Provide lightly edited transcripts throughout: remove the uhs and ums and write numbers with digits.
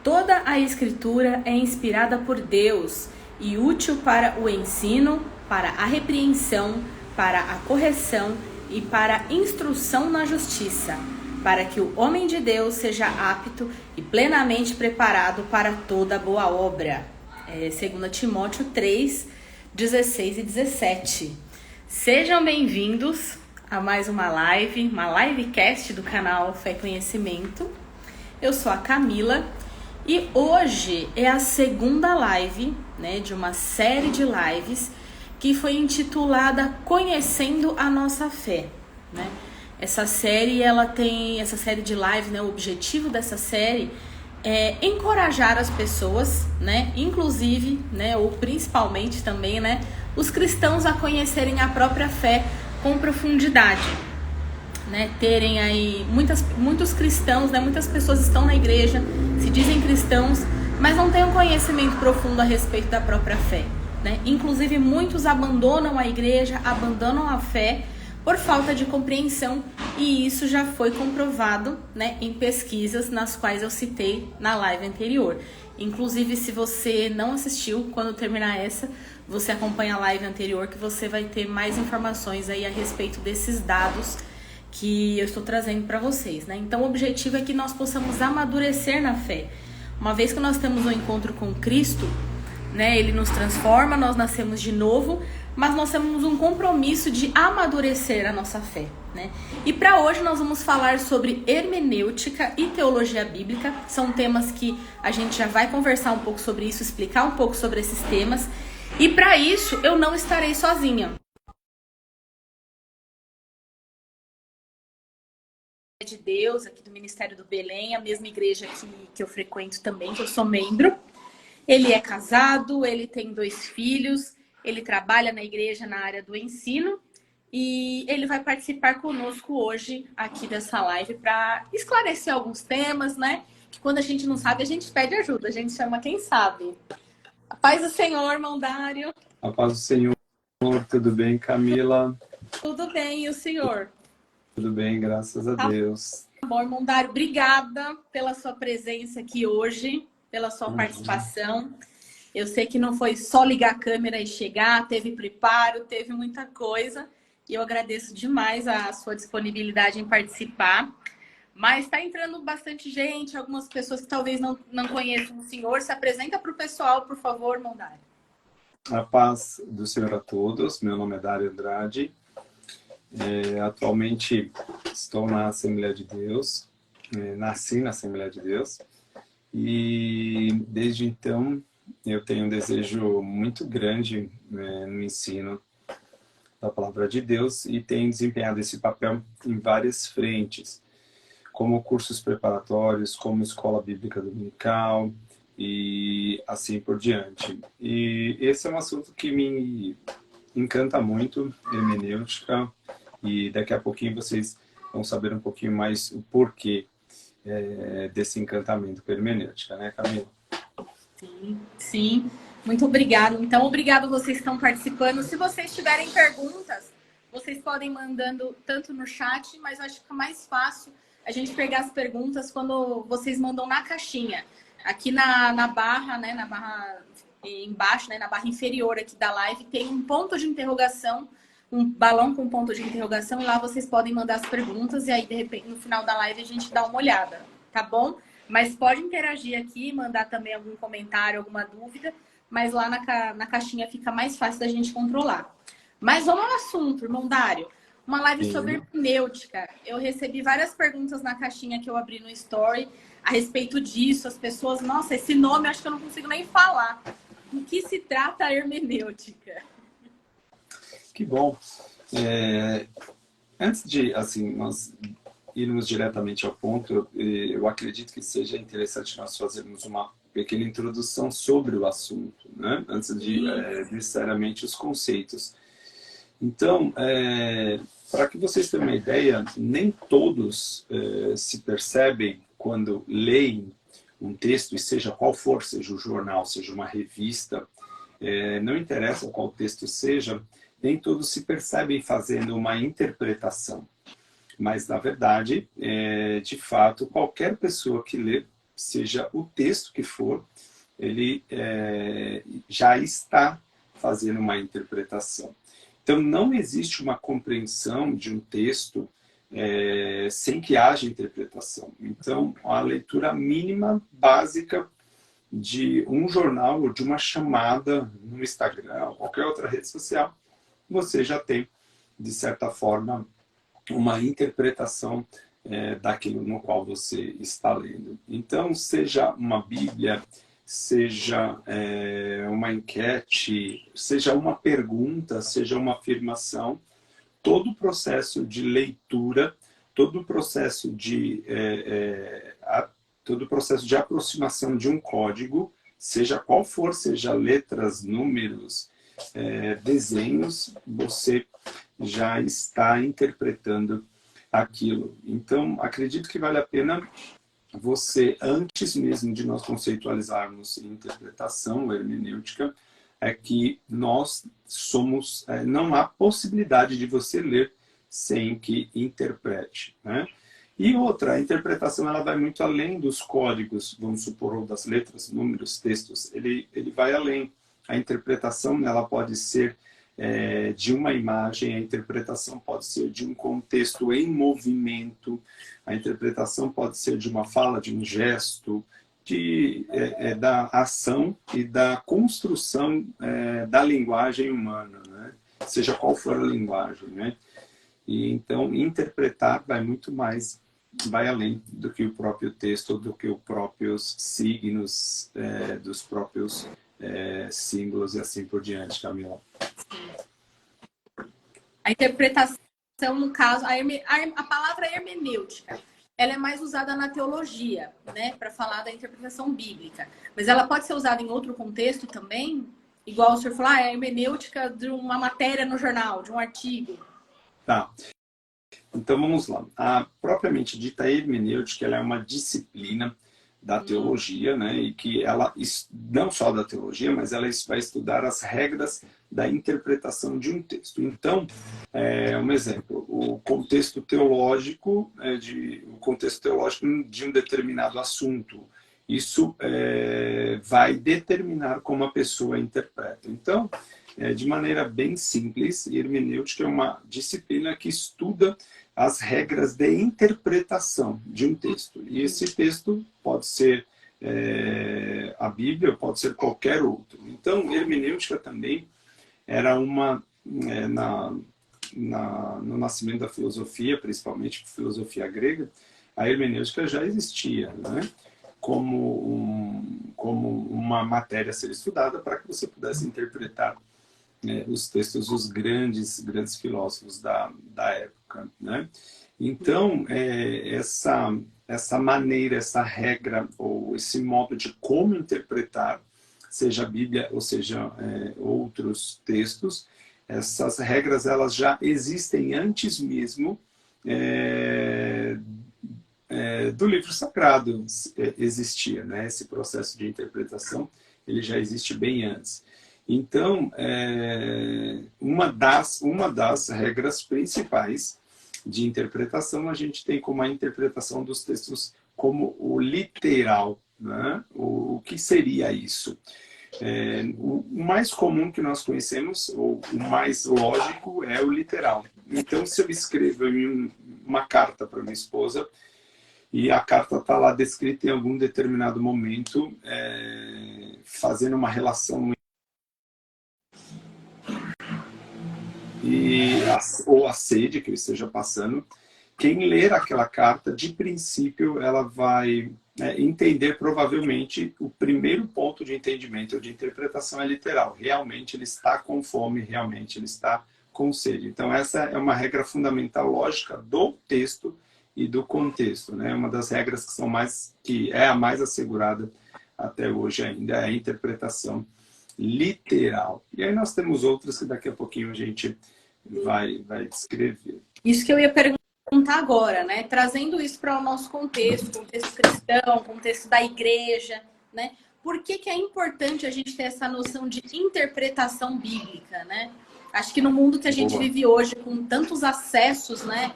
Toda a Escritura é inspirada por Deus e útil para o ensino, para a repreensão, para a correção e para a instrução na justiça, para que o homem de Deus seja apto e plenamente preparado para toda boa obra. 2 Timóteo 3, 16 e 17. Sejam bem-vindos a mais uma livecast do canal Fé e Conhecimento. Eu sou a Camila e hoje é a segunda live, de uma série de lives que foi intitulada Conhecendo a Nossa Fé, Essa série de lives, o objetivo dessa série é encorajar as pessoas, inclusive, ou principalmente também, os cristãos a conhecerem a própria fé com profundidade, terem aí muitos cristãos, muitas pessoas estão na igreja, se dizem cristãos, mas não têm um conhecimento profundo a respeito da própria fé, Inclusive muitos abandonam a igreja, abandonam a fé por falta de compreensão, e isso já foi comprovado, em pesquisas nas quais eu citei na live anterior. Inclusive, se você não assistiu, quando terminar essa, você acompanha a live anterior, que você vai ter mais informações aí a respeito desses dados que eu estou trazendo para vocês, Então, o objetivo é que nós possamos amadurecer na fé. Uma vez que nós temos um encontro com Cristo, Ele nos transforma, nós nascemos de novo, mas nós temos um compromisso de amadurecer a nossa fé, E para hoje nós vamos falar sobre hermenêutica e teologia bíblica. São temas que a gente já vai conversar um pouco sobre isso, explicar um pouco sobre esses temas. E para isso eu não estarei sozinha. De Deus, aqui do Ministério do Belém, a mesma igreja que eu frequento também, que eu sou membro. Ele é casado, ele tem 2 filhos, ele trabalha na igreja na área do ensino e ele vai participar conosco hoje aqui dessa live para esclarecer alguns temas, Que quando a gente não sabe, a gente pede ajuda, a gente chama quem sabe. A paz do Senhor, irmão Dário. A paz do Senhor, tudo bem, Camila? Tudo bem, e o senhor? Tudo bem, graças a Deus. Tá bom, irmão Dário, obrigada pela sua presença aqui hoje, pela sua participação. Eu sei que não foi só ligar a câmera e chegar, teve preparo, teve muita coisa. E eu agradeço demais a sua disponibilidade em participar. Mas está entrando bastante gente, algumas pessoas que talvez não conheçam o senhor. Se apresenta para o pessoal, por favor, irmão Dário. A paz do Senhor a todos. Meu nome é Dário Andrade. Atualmente estou na Assembleia de Deus. Nasci na Assembleia de Deus. E desde então eu tenho um desejo muito grande no ensino da Palavra de Deus e tenho desempenhado esse papel em várias frentes, como cursos preparatórios, como escola bíblica dominical e assim por diante. E esse é um assunto que me encanta muito, hermenêutica, e daqui a pouquinho vocês vão saber um pouquinho mais o porquê desse encantamento com a hermenêutica, Camila? Sim. Muito obrigada. Então, obrigado vocês que estão participando. Se vocês tiverem perguntas, vocês podem mandando tanto no chat, mas eu acho que fica mais fácil a gente pegar as perguntas quando vocês mandam na caixinha. Aqui na barra, na barra embaixo, na barra inferior aqui da live, tem um ponto de interrogação, um balão com ponto de interrogação, e lá vocês podem mandar as perguntas e aí, de repente, no final da live a gente dá uma olhada, tá bom? Mas pode interagir aqui, mandar também algum comentário, alguma dúvida, mas lá na caixinha fica mais fácil da gente controlar. Mas vamos ao assunto, irmão Dário. Uma live sobre hermenêutica. Eu recebi várias perguntas na caixinha que eu abri no Story a respeito disso. As pessoas, nossa, esse nome acho que eu não consigo nem falar. Do que se trata a hermenêutica? Que bom. Antes de nós irmos diretamente ao ponto, eu acredito que seja interessante nós fazermos uma pequena introdução sobre o assunto, Antes de necessariamente os conceitos. Então, para que vocês tenham uma ideia, nem todos se percebem quando leem um texto, e seja qual for, seja um jornal, seja uma revista, não interessa qual texto seja, nem todos se percebem fazendo uma interpretação. Mas, na verdade, de fato, qualquer pessoa que lê seja o texto que for, ele já está fazendo uma interpretação. Então, não existe uma compreensão de um texto sem que haja interpretação. Então, a leitura mínima, básica de um jornal ou de uma chamada no Instagram, ou qualquer outra rede social, você já tem, de certa forma, uma interpretação daquilo no qual você está lendo. Então, seja uma Bíblia, seja uma enquete, seja uma pergunta, seja uma afirmação, todo o processo de leitura, todo o processo de aproximação de um código, seja qual for, seja letras, números, desenhos, você já está interpretando aquilo. Então, acredito que vale a pena você, antes mesmo de nós conceitualizarmos interpretação, hermenêutica, é que nós somos, não há possibilidade de você ler sem que interprete, né? E outra, a interpretação ela vai muito além dos códigos, vamos supor, ou das letras, números, textos. Ele vai além. A interpretação ela pode ser de uma imagem, a interpretação pode ser de um contexto em movimento, a interpretação pode ser de uma fala, de um gesto, da ação e da construção da linguagem humana, né? Seja qual for a linguagem, né? E então interpretar vai além do que o próprio texto, do que os próprios signos, dos próprios símbolos e assim por diante, Camila. A interpretação, no caso, a palavra hermenêutica, ela é mais usada na teologia, né, para falar da interpretação bíblica. Mas ela pode ser usada em outro contexto também? Igual o senhor falou, é a hermenêutica de uma matéria no jornal, de um artigo. Tá. Então vamos lá. A propriamente dita hermenêutica, ela é uma disciplina da teologia, né? E que ela, não só da teologia, mas ela vai estudar as regras da interpretação de um texto. Então, um exemplo, o contexto teológico de um determinado assunto. Isso vai determinar como a pessoa interpreta. Então, de maneira bem simples, hermenêutica é uma disciplina que estuda as regras de interpretação de um texto. E esse texto pode ser a Bíblia, pode ser qualquer outro. Então, hermenêutica também era uma... no nascimento da filosofia, principalmente filosofia grega, a hermenêutica já existia, né? Como uma matéria a ser estudada para que você pudesse interpretar os textos dos grandes filósofos da época, né? Então, essa maneira, essa regra, ou esse modo de como interpretar, seja a Bíblia ou seja outros textos, essas regras elas já existem antes mesmo do livro sagrado existia, né? Esse processo de interpretação ele já existe bem antes. Então, uma das regras principais de interpretação, a gente tem como a interpretação dos textos como o literal, né? O que seria isso? O mais comum que nós conhecemos, ou o mais lógico, é o literal. Então, se eu escrevo uma carta para minha esposa, e a carta está lá descrita em algum determinado momento, fazendo uma relação ou a sede que eu esteja passando, quem ler aquela carta, de princípio, ela vai entender provavelmente o primeiro ponto de entendimento ou de interpretação é literal. Realmente ele está com fome, realmente ele está com sede. Então essa é uma regra fundamental lógica do texto e do contexto, né? Uma das regras que é a mais assegurada até hoje ainda é a interpretação literal. E aí nós temos outras que daqui a pouquinho a gente vai descrever. Isso que eu ia perguntar agora, né? Trazendo isso para o nosso contexto cristão, contexto da igreja, né? Por que é importante a gente ter essa noção de interpretação bíblica, né? Acho que no mundo que a gente vive hoje, com tantos acessos, né?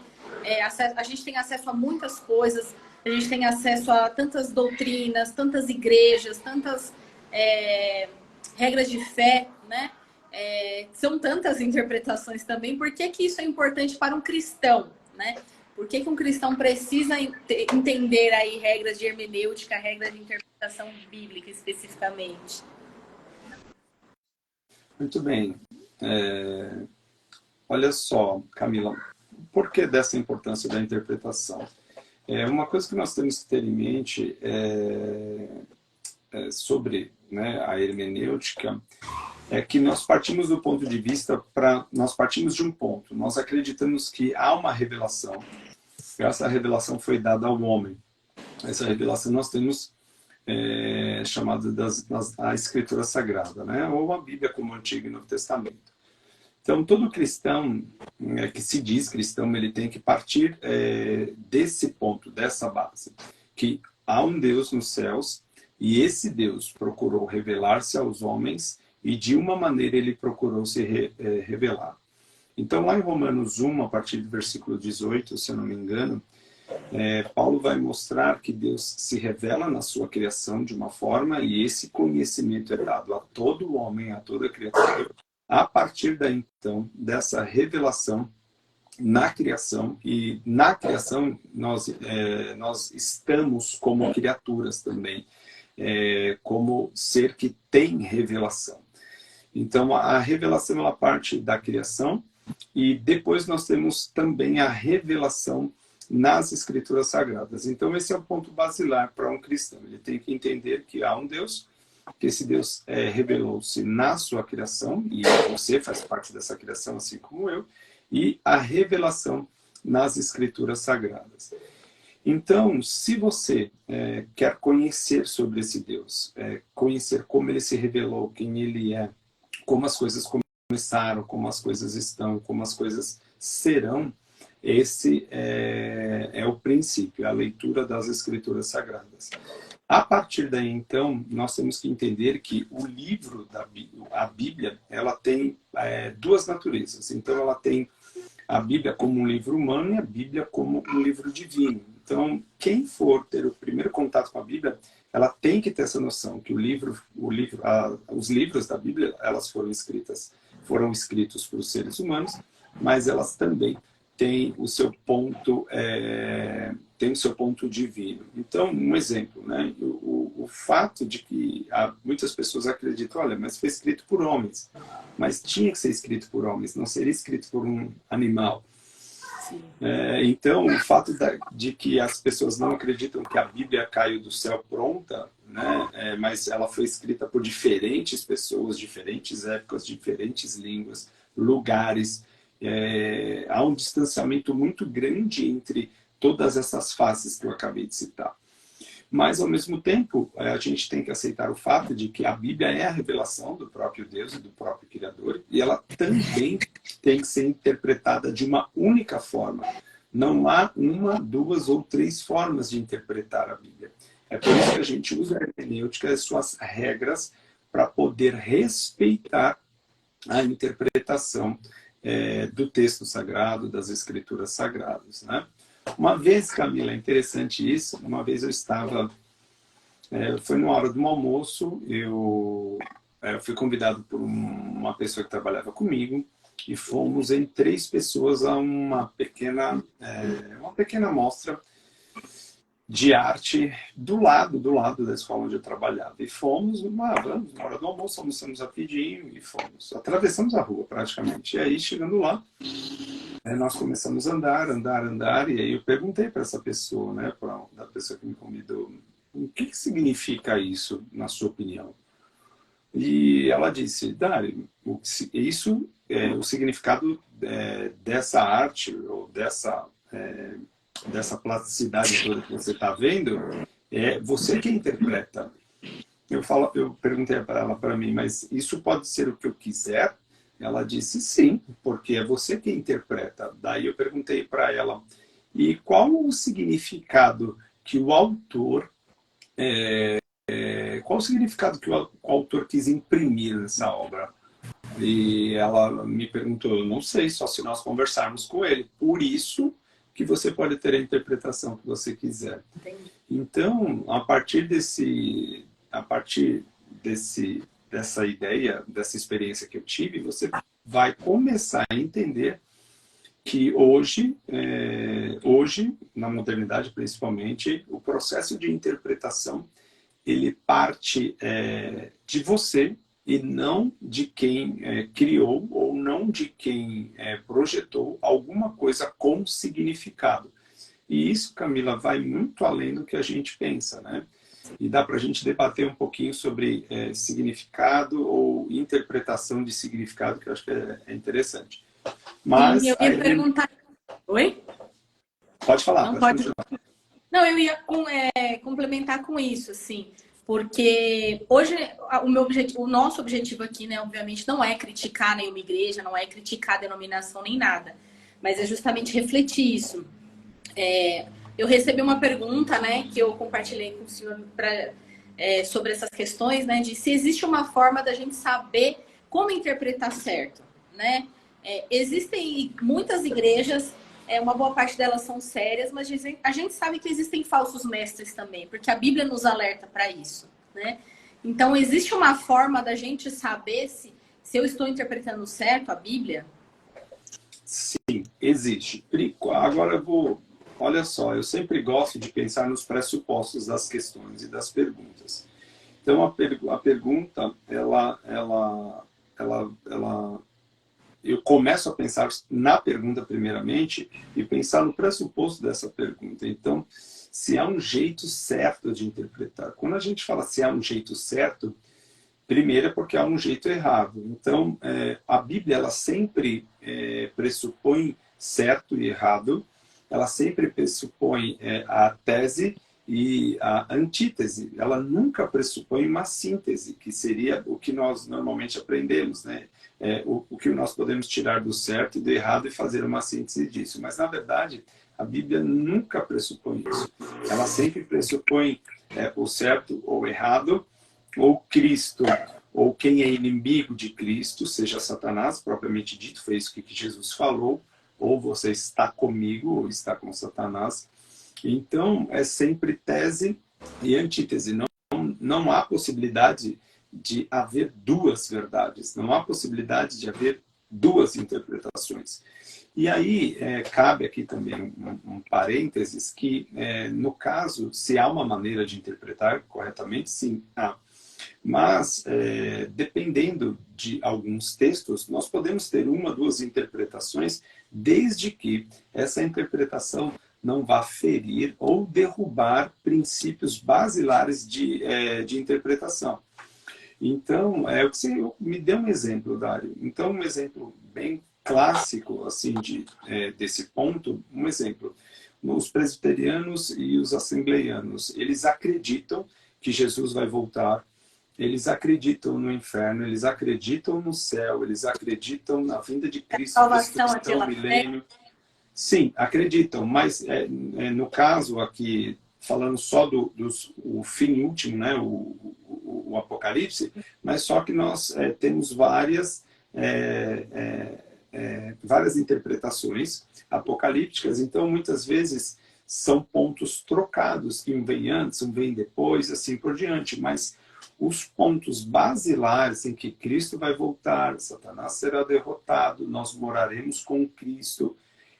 A gente tem acesso a muitas coisas, A gente tem acesso a tantas doutrinas, tantas igrejas, tantas regras de fé, né? São tantas interpretações também. Por que que isso é importante para um cristão, né? Por que que um cristão precisa entender aí regras de hermenêutica, regras de interpretação bíblica especificamente? Muito bem. Olha só, Camila, por que dessa importância da interpretação? Uma coisa que nós temos que ter em mente sobre, né, a hermenêutica é que nós partimos do ponto de vista nós partimos de um ponto. Nós acreditamos que há uma revelação. Essa revelação foi dada ao homem. Essa revelação nós temos chamada a Escritura Sagrada, né? Ou a Bíblia como Antigo e Novo Testamento. Então, todo cristão que se diz cristão, ele tem que partir desse ponto, dessa base, que há um Deus nos céus e esse Deus procurou revelar-se aos homens e de uma maneira ele procurou se revelar. Então, lá em Romanos 1, a partir do versículo 18, se eu não me engano, Paulo vai mostrar que Deus se revela na sua criação de uma forma e esse conhecimento é dado a todo homem, a toda criatura, a partir daí, então, dessa revelação na criação. E na criação nós estamos como criaturas também, como ser que tem revelação. Então, a revelação ela parte da criação e depois nós temos também a revelação nas Escrituras Sagradas. Então, esse é o ponto basilar para um cristão. Ele tem que entender que há um Deus, que esse Deus revelou-se na sua criação, e você faz parte dessa criação, assim como eu, e a revelação nas Escrituras Sagradas. Então, se você quer conhecer sobre esse Deus, conhecer como ele se revelou, quem ele é, como as coisas começaram, como as coisas estão, como as coisas serão, esse é o princípio, a leitura das Escrituras Sagradas. A partir daí, então, nós temos que entender que o livro a Bíblia, ela tem duas naturezas. Então, ela tem a Bíblia como um livro humano e a Bíblia como um livro divino. Então, quem for ter o primeiro contato com a Bíblia, ela tem que ter essa noção que os livros da Bíblia, elas foram escritos para os seres humanos, mas elas também têm o seu ponto divino. Então, um exemplo, né? O fato de que muitas pessoas acreditam, olha, mas foi escrito por homens, mas tinha que ser escrito por homens, não seria escrito por um animal. Então, o fato de que as pessoas não acreditam que a Bíblia caiu do céu pronta, né? Mas ela foi escrita por diferentes pessoas, diferentes épocas, diferentes línguas, lugares. Há um distanciamento muito grande entre todas essas faces que eu acabei de citar. Mas, ao mesmo tempo, a gente tem que aceitar o fato de que a Bíblia é a revelação do próprio Deus e do próprio Criador, e ela também tem que ser interpretada de uma única forma. Não há uma, duas ou três formas de interpretar a Bíblia. É por isso que a gente usa a hermenêutica e as suas regras para poder respeitar a interpretação do texto sagrado, das Escrituras Sagradas, né? Uma vez, Camila, é interessante isso, uma vez eu estava, foi na hora do almoço, eu fui convidado por uma pessoa que trabalhava comigo e fomos em 3 pessoas a uma pequena mostra de arte do lado da escola onde eu trabalhava. E fomos, vamos, na hora do almoço, almoçamos rapidinho e fomos. Atravessamos a rua, praticamente. E aí, chegando lá, nós começamos a andar, e aí eu perguntei para essa pessoa, né, da pessoa que me convidou, o que significa isso, na sua opinião? E ela disse, Dari, isso é o significado dessa arte, ou dessa plasticidade toda que você está vendo, é você que interpreta. Eu perguntei para ela, para mim, mas isso pode ser o que eu quiser? Ela disse sim, porque é você que interpreta. Daí eu perguntei para ela, e qual o significado que o autor qual o significado que o autor quis imprimir nessa obra? E ela me perguntou, eu não sei, só se nós conversarmos com ele. Por isso que você pode ter a interpretação que você quiser. Entendi. Então, dessa ideia, dessa experiência que eu tive, você vai começar a entender que hoje, na modernidade principalmente, o processo de interpretação, ele parte de você e não de quem criou ou não de quem projetou alguma coisa com significado. E isso, Camila, vai muito além do que a gente pensa, né? E dá para a gente debater um pouquinho sobre significado ou interpretação de significado, que eu acho que é interessante. Mas sim, eu ia perguntar... Oi? Pode falar, Não pode pode. continuar. Não, eu ia complementar com isso, assim, porque hoje o nosso objetivo aqui, né, obviamente, não é criticar nenhuma igreja, não é criticar a denominação nem nada, mas é justamente refletir isso. Eu recebi uma pergunta, né, que eu compartilhei com o senhor sobre essas questões, né, de se existe uma forma da gente saber como interpretar certo, né? Existem muitas igrejas, uma boa parte delas são sérias, mas a gente sabe que existem falsos mestres também, porque a Bíblia nos alerta para isso, né? Então, existe uma forma da gente saber se eu estou interpretando certo a Bíblia? Sim, existe. Agora eu vou... Olha só, eu sempre gosto de pensar nos pressupostos das questões e das perguntas. Então, a pergunta, eu começo a pensar na pergunta primeiramente e pensar no pressuposto dessa pergunta. Então, se há um jeito certo de interpretar. Quando a gente fala se há um jeito certo, primeiro é porque há um jeito errado. Então, a Bíblia, ela sempre pressupõe certo e errado, ela sempre pressupõe a tese e a antítese. Ela nunca pressupõe uma síntese, que seria o que nós normalmente aprendemos, né? O que nós podemos tirar do certo e do errado e fazer uma síntese disso. Mas, na verdade, a Bíblia nunca pressupõe isso. Ela sempre pressupõe o certo ou o errado, ou Cristo, ou quem é inimigo de Cristo, seja Satanás, propriamente dito, foi isso que Jesus falou, ou você está comigo, ou está com Satanás. Então, é sempre tese e antítese. Não há possibilidade de haver duas verdades, não há possibilidade de haver duas interpretações. E aí, cabe aqui também um parênteses, que no caso, se há uma maneira de interpretar corretamente, sim, há. Mas, dependendo de alguns textos, nós podemos ter uma, duas interpretações, desde que essa interpretação não vá ferir ou derrubar princípios basilares de interpretação. Então, você me deu um exemplo, Dário. Então, um exemplo bem clássico assim, desse ponto, um exemplo. Os presbiterianos e os assembleianos, eles acreditam que Jesus vai voltar, eles acreditam no inferno, eles acreditam no céu, eles acreditam na vinda de Cristo, Salvação destruição, aquela milênio. Sim, acreditam, mas no caso aqui, falando só do fim último, né, o Apocalipse, mas só que nós temos várias interpretações apocalípticas, então muitas vezes são pontos trocados, que um vem antes, um vem depois, assim por diante, mas os pontos basilares em que Cristo vai voltar, Satanás será derrotado, nós moraremos com Cristo,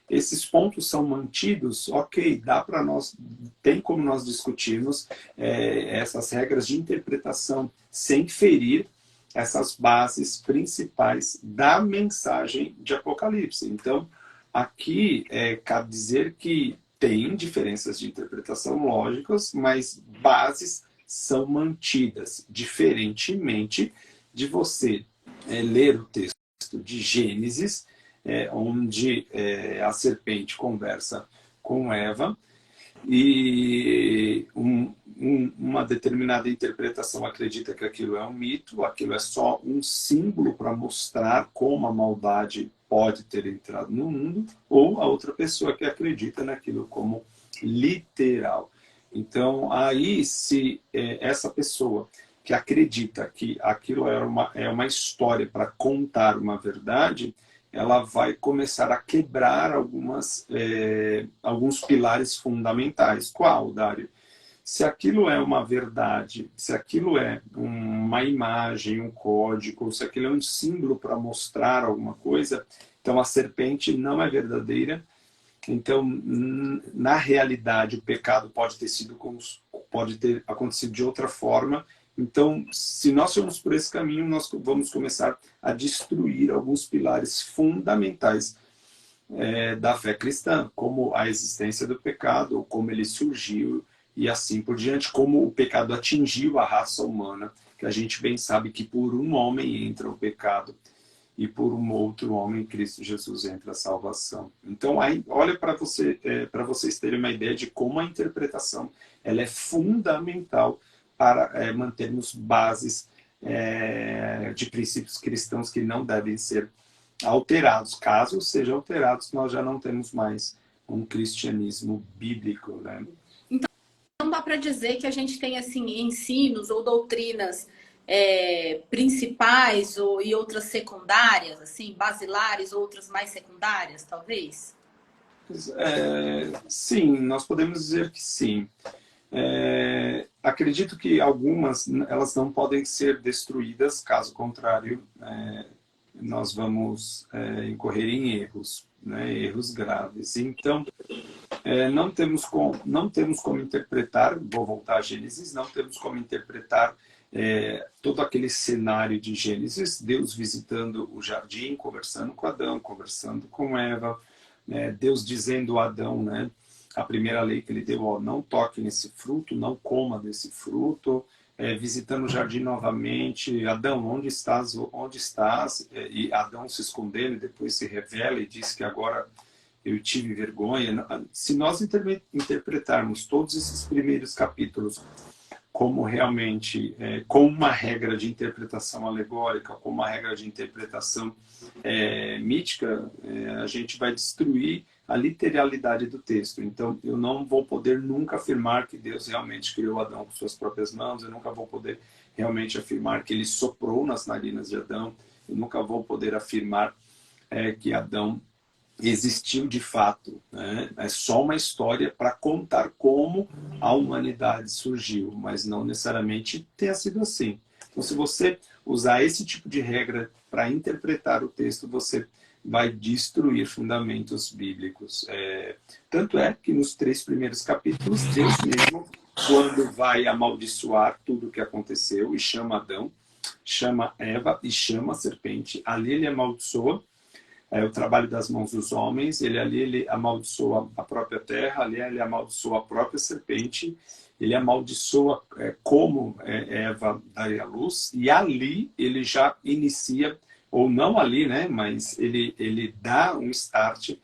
esses pontos são mantidos, ok, dá para nós, tem como nós discutirmos essas regras de interpretação sem ferir essas bases principais da mensagem de Apocalipse. Então, aqui cabe dizer que tem diferenças de interpretação lógicas, mas bases são mantidas, diferentemente de você ler o texto de Gênesis, onde a serpente conversa com Eva e uma determinada interpretação acredita que aquilo é um mito, aquilo é só um símbolo para mostrar como a maldade pode ter entrado no mundo, ou a outra pessoa que acredita naquilo como literal. Então, aí, se essa pessoa que acredita que aquilo é uma história para contar uma verdade, ela vai começar a quebrar alguns pilares fundamentais. Qual, Dário? Se aquilo é uma verdade, se aquilo é uma imagem, um código, se aquilo é um símbolo para mostrar alguma coisa, então a serpente não é verdadeira. Então, na realidade, o pecado pode ter acontecido de outra forma. Então, se nós formos por esse caminho, nós vamos começar a destruir alguns pilares fundamentais da fé cristã, como a existência do pecado, como ele surgiu e assim por diante, como o pecado atingiu a raça humana, que a gente bem sabe que por um homem entra o pecado e por um outro homem, Cristo Jesus, entra a salvação. Então, aí, olha para vocês terem uma ideia de como a interpretação ela é fundamental para mantermos bases de princípios cristãos que não devem ser alterados. Caso sejam alterados, nós já não temos mais um cristianismo bíblico, né? Não dá para dizer que a gente tem assim ensinos ou doutrinas principais e outras secundárias, assim, basilares, outras mais secundárias, talvez? Sim, nós podemos dizer que sim. Acredito que algumas elas não podem ser destruídas, caso contrário, nós vamos incorrer em erros, né, erros graves. Então, não temos como interpretar, vou voltar a Gênesis, não temos como interpretar todo aquele cenário de Gênesis, Deus visitando o jardim, conversando com Adão, conversando com Eva, Deus dizendo a Adão, né, a primeira lei que ele deu, ó, não toque nesse fruto, não coma desse fruto, visitando o jardim novamente, Adão, onde estás? Onde estás? E Adão se escondendo, e depois se revela e diz que agora eu tive vergonha. Se nós interpretarmos todos esses primeiros capítulos como realmente, com uma regra de interpretação alegórica, com uma regra de interpretação mítica, a gente vai destruir a literalidade do texto. Então, eu não vou poder nunca afirmar que Deus realmente criou Adão com suas próprias mãos, eu nunca vou poder realmente afirmar que ele soprou nas narinas de Adão, eu nunca vou poder afirmar que Adão existiu de fato, né? É só uma história para contar como a humanidade surgiu, mas não necessariamente tenha sido assim. Então, se você usar esse tipo de regra para interpretar o texto, você vai destruir fundamentos bíblicos. Tanto é que nos 3 primeiros capítulos, Deus mesmo, quando vai amaldiçoar tudo o que aconteceu, e chama Adão, chama Eva e chama a serpente, ali ele amaldiçoa o trabalho das mãos dos homens, ele amaldiçoa a própria terra, ali ele amaldiçoa a própria serpente, ele amaldiçoa como Eva daria a luz, e ali ele já inicia, ou não ali, né, mas ele dá um start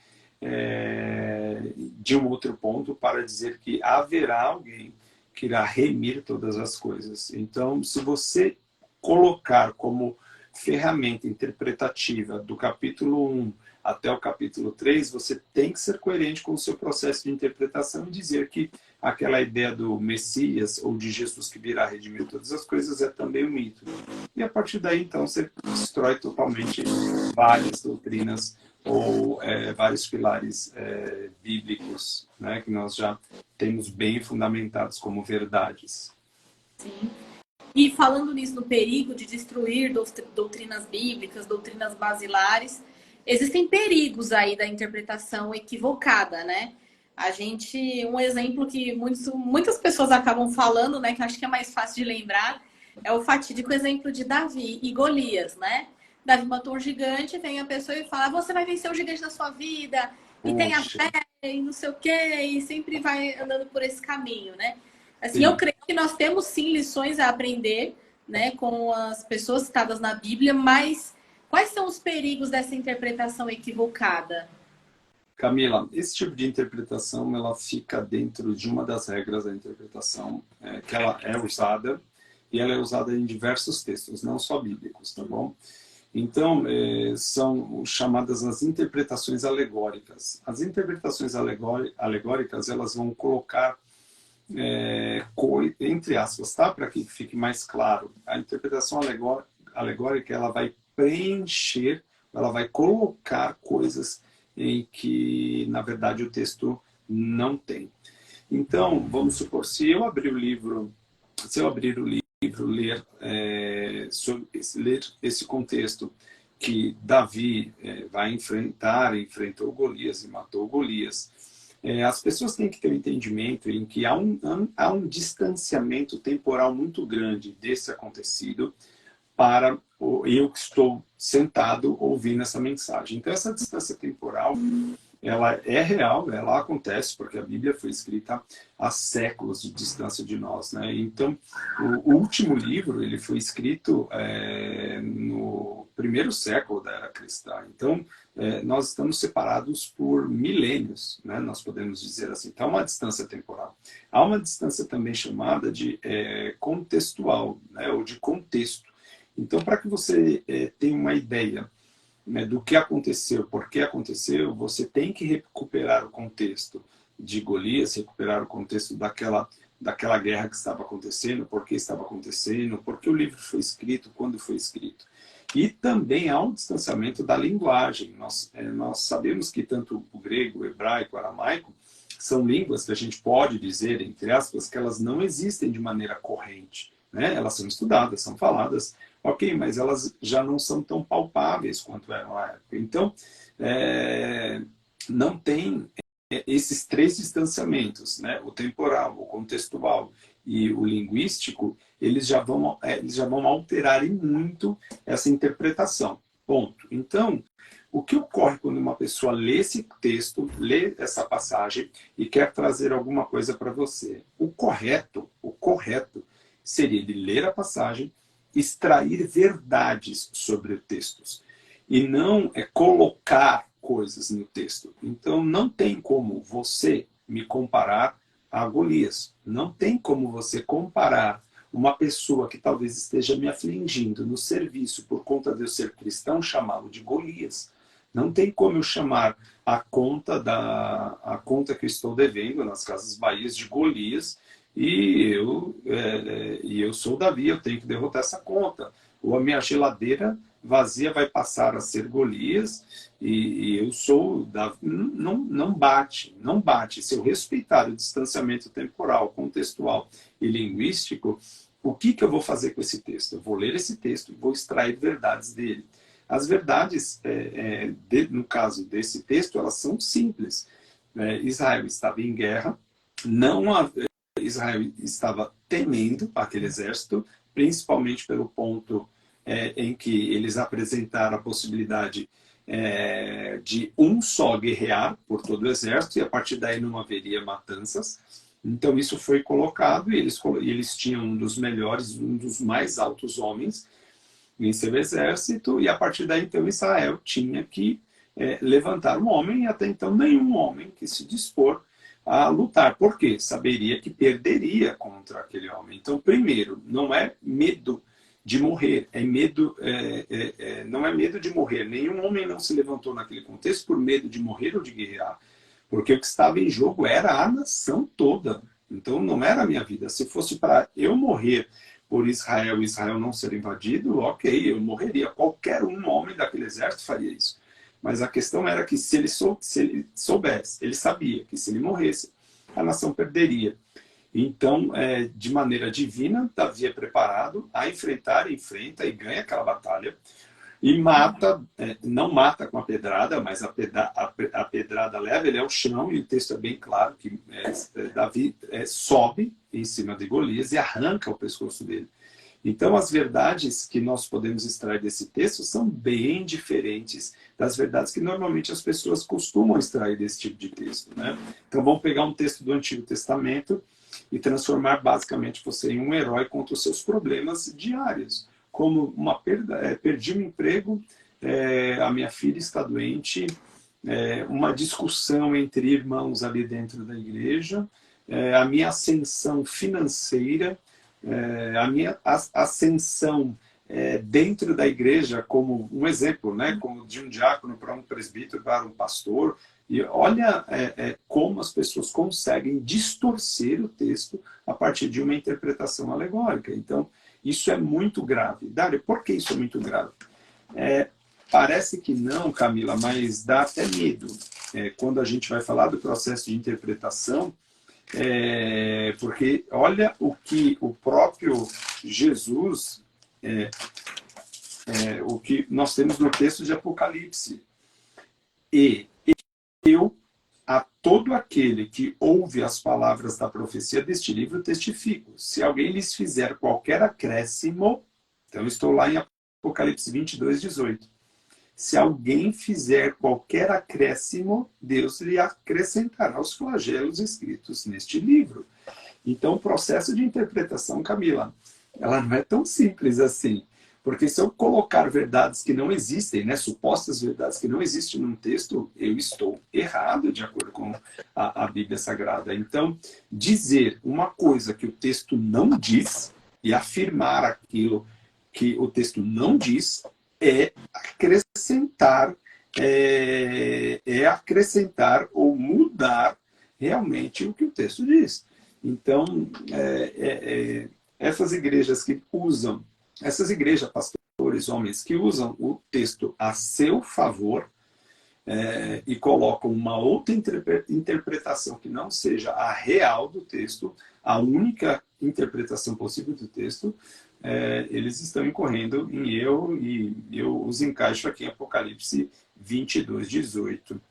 de um outro ponto para dizer que haverá alguém que irá remir todas as coisas. Então, se você colocar como ferramenta interpretativa do capítulo 1 até o capítulo 3, você tem que ser coerente com o seu processo de interpretação e dizer que aquela ideia do Messias ou de Jesus que virá redimir todas as coisas é também um mito. E a partir daí, então, você destrói totalmente várias doutrinas ou vários pilares bíblicos, né, que nós já temos bem fundamentados como verdades. Sim. E falando nisso, no perigo de destruir doutrinas bíblicas, doutrinas basilares, existem perigos aí da interpretação equivocada, né? Um exemplo que muitas pessoas acabam falando, né, que acho que é mais fácil de lembrar, é o fatídico exemplo de Davi e Golias, né? Davi matou um gigante, vem a pessoa e fala, você vai vencer o gigante da sua vida, e tenha fé, e não sei o quê, e sempre vai andando por esse caminho, né? Assim, eu creio que nós temos sim lições a aprender, né, com as pessoas citadas na Bíblia, mas quais são os perigos dessa interpretação equivocada? Camila, esse tipo de interpretação ela fica dentro de uma das regras da interpretação, que ela é usada, e ela é usada em diversos textos, não só bíblicos, tá bom? Então, são chamadas as interpretações alegóricas. As interpretações alegóricas, elas vão colocar entre aspas, tá? Para que fique mais claro, a interpretação alegórica ela vai preencher ela vai colocar coisas em que, na verdade, o texto não tem. Então, vamos supor, se eu abrir o livro, ler, ler esse contexto que Davi enfrentou Golias e matou Golias, as pessoas têm que ter um entendimento em que há um distanciamento temporal muito grande desse acontecido para eu que estou sentado ouvindo essa mensagem. Então, essa distância temporal, ela é real, ela acontece, porque a Bíblia foi escrita há séculos de distância de nós, né? Então, o último livro, ele foi escrito no primeiro século da era cristã. Então, nós estamos separados por milênios, né? Nós podemos dizer assim. Então, há uma distância temporal. Há uma distância também chamada de contextual, né? Ou de contexto. Então, para que você tenha uma ideia, né, do que aconteceu, por que aconteceu, você tem que recuperar o contexto de Golias, recuperar o contexto daquela guerra que estava acontecendo, por que estava acontecendo, por que o livro foi escrito, quando foi escrito. E também há um distanciamento da linguagem. Nós sabemos que tanto o grego, o hebraico, o aramaico, são línguas que a gente pode dizer, entre aspas, que elas não existem de maneira corrente, né? Elas são estudadas, são faladas, ok, mas elas já não são tão palpáveis quanto eram na época. Então, não tem esses três distanciamentos, né? O temporal, o contextual e o linguístico, eles já vão alterar em muito essa interpretação. Ponto. Então, o que ocorre quando uma pessoa lê esse texto, lê essa passagem e quer trazer alguma coisa para você? O correto seria ele ler a passagem, extrair verdades sobre o texto e não colocar coisas no texto. Então, não tem como você me comparar a Golias. Não tem como você comparar uma pessoa que talvez esteja me afligindo no serviço por conta de eu ser cristão, chamá-lo de Golias. Não tem como eu chamar a conta que eu estou devendo nas Casas Bahias de Golias e eu sou Davi, eu tenho que derrotar essa conta. Ou a minha geladeira vazia vai passar a ser Golias e eu sou Davi. Não bate. Se eu respeitar o distanciamento temporal, contextual e linguístico, o que eu vou fazer com esse texto? Eu vou ler esse texto e vou extrair verdades dele. As verdades, no caso desse texto, elas são simples. Israel estava em guerra, Israel estava temendo aquele exército, principalmente pelo ponto em que eles apresentaram a possibilidade de um só guerrear por todo o exército, e a partir daí não haveria matanças. Então isso foi colocado, e eles tinham um dos melhores, um dos mais altos homens em seu exército, e a partir daí então Israel tinha que levantar um homem, e até então nenhum homem que se dispor a lutar. Por quê? Saberia que perderia contra aquele homem. Então, primeiro, não é medo de morrer, não é medo de morrer. Nenhum homem não se levantou naquele contexto por medo de morrer ou de guerrear, porque o que estava em jogo era a nação toda. Então, não era a minha vida. Se fosse para eu morrer por Israel e Israel não ser invadido, ok, eu morreria. Qualquer homem daquele exército faria isso. Mas a questão era que se ele soubesse, ele sabia que se ele morresse, a nação perderia. Então, de maneira divina, Davi é preparado a enfrenta e ganha aquela batalha. E mata, não mata com a pedrada, mas a pedrada leva ele ao chão, e o texto é bem claro que Davi sobe em cima de Golias e arranca o pescoço dele. Então, as verdades que nós podemos extrair desse texto são bem diferentes das verdades que normalmente as pessoas costumam extrair desse tipo de texto, né? Então, vamos pegar um texto do Antigo Testamento e transformar basicamente você em um herói contra os seus problemas diários. Como uma perda, perdi um emprego, a minha filha está doente, uma discussão entre irmãos ali dentro da igreja, a minha ascensão financeira, a minha ascensão dentro da igreja, como um exemplo, né, como de um diácono para um presbítero, para um pastor. E olha como as pessoas conseguem distorcer o texto a partir de uma interpretação alegórica. Então, isso é muito grave. Dário, por que isso é muito grave? Parece que não, Camila, mas dá até medo. Quando a gente vai falar do processo de interpretação, porque olha o que o próprio Jesus, o que nós temos no texto de Apocalipse. E eu, a todo aquele que ouve as palavras da profecia deste livro, testifico. Se alguém lhes fizer qualquer acréscimo, então eu estou lá em Apocalipse 22, 18. Se alguém fizer qualquer acréscimo, Deus lhe acrescentará os flagelos escritos neste livro. Então, o processo de interpretação, Camila, ela não é tão simples assim. Porque se eu colocar verdades que não existem, né, supostas verdades que não existem num texto, eu estou errado de acordo com a Bíblia Sagrada. Então, dizer uma coisa que o texto não diz e afirmar aquilo que o texto não diz é acrescentar ou mudar realmente o que o texto diz. Então, essas igrejas, pastores, homens, que usam o texto a seu favor e colocam uma outra interpretação que não seja a real do texto, a única interpretação possível do texto, eles estão incorrendo em erro, e eu os encaixo aqui em Apocalipse 22, 18.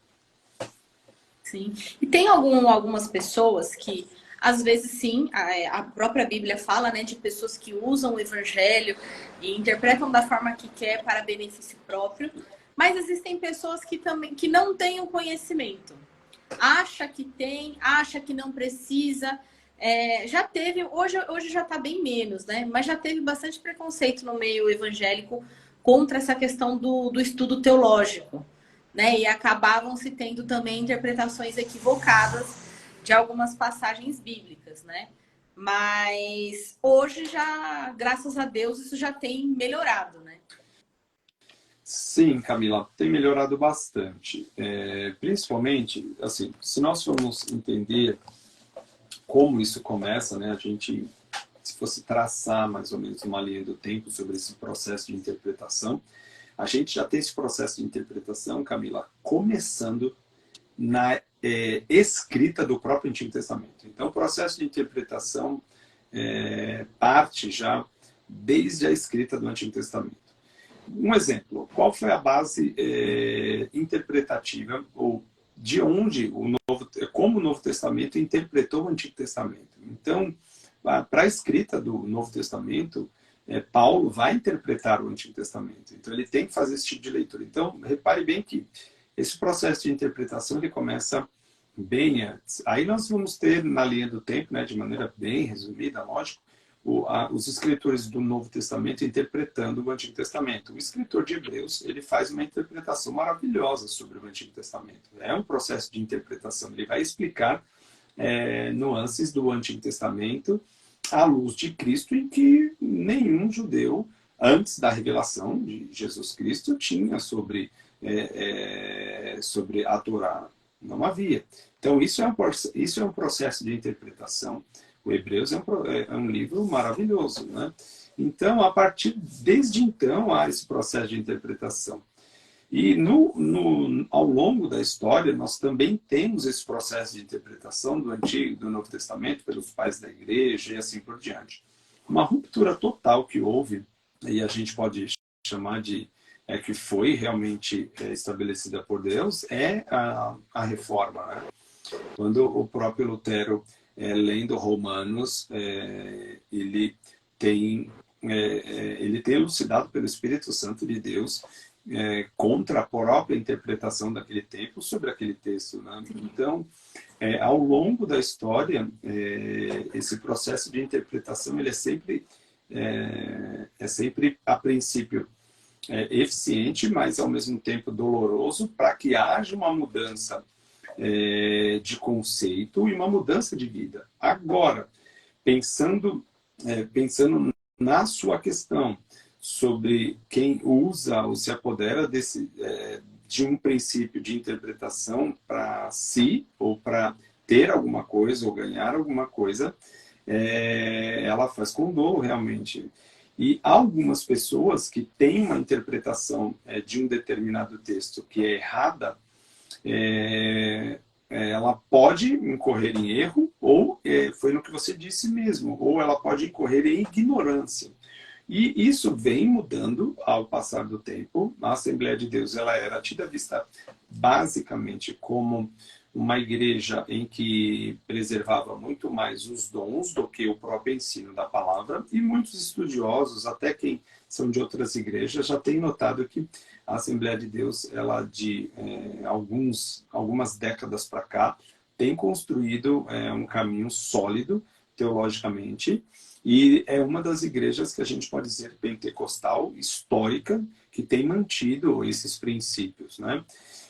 Sim. E tem algumas pessoas que, às vezes, sim, a própria Bíblia fala, né, de pessoas que usam o evangelho e interpretam da forma que quer para benefício próprio, mas existem pessoas que não têm o conhecimento. Acha que tem, acha que não precisa. Já teve, hoje já está bem menos, né? Mas já teve bastante preconceito no meio evangélico contra essa questão do estudo teológico, né? E acabavam se tendo também interpretações equivocadas de algumas passagens bíblicas, né? Mas hoje já, graças a Deus, isso já tem melhorado, né? Sim, Camila, tem melhorado bastante. Principalmente, assim, se nós formos entender como isso começa, né? A gente, se fosse traçar mais ou menos uma linha do tempo sobre esse processo de interpretação, a gente já tem esse processo de interpretação, Camila, começando na escrita do próprio Antigo Testamento. Então, o processo de interpretação parte já desde a escrita do Antigo Testamento. Um exemplo, qual foi a base interpretativa, ou de onde como o Novo Testamento interpretou o Antigo Testamento? Então, para a escrita do Novo Testamento, Paulo vai interpretar o Antigo Testamento. Então, ele tem que fazer esse tipo de leitura. Então, repare bem que esse processo de interpretação ele começa bem antes. Aí nós vamos ter, na linha do tempo, né, de maneira bem resumida, lógico, os escritores do Novo Testamento interpretando o Antigo Testamento. O escritor de Hebreus, ele faz uma interpretação maravilhosa sobre o Antigo Testamento. É um processo de interpretação. Ele vai explicar nuances do Antigo Testamento à luz de Cristo, em que nenhum judeu, antes da revelação de Jesus Cristo, tinha sobre a Torá. Não havia. Então, isso é um processo de interpretação. O Hebreus é um livro maravilhoso, né? Então, desde então, há esse processo de interpretação. E ao longo da história, nós também temos esse processo de interpretação do Antigo e do Novo Testamento pelos pais da igreja e assim por diante. Uma ruptura total que houve, e a gente pode chamar de que foi realmente estabelecida por Deus, é a reforma, né? Quando o próprio Lutero, lendo Romanos, ele tem elucidado pelo Espírito Santo de Deus contra a própria interpretação daquele tempo sobre aquele texto, né? Então, ao longo da história, esse processo de interpretação ele é sempre a princípio eficiente, mas ao mesmo tempo doloroso, para que haja uma mudança de conceito e uma mudança de vida. Agora, pensando na sua questão sobre quem usa ou se apodera de um princípio de interpretação para si, ou para ter alguma coisa, ou ganhar alguma coisa, ela faz com dolo realmente. E há algumas pessoas que têm uma interpretação de um determinado texto que é errada, ela pode incorrer em erro, ou foi no que você disse mesmo, ou ela pode incorrer em ignorância. E isso vem mudando ao passar do tempo. A Assembleia de Deus ela era tida vista basicamente como uma igreja em que preservava muito mais os dons do que o próprio ensino da palavra, e muitos estudiosos, até quem são de outras igrejas, já têm notado que a Assembleia de Deus, ela de algumas décadas para cá, tem construído um caminho sólido teologicamente, e é uma das igrejas que a gente pode dizer pentecostal, histórica, que tem mantido esses princípios, né?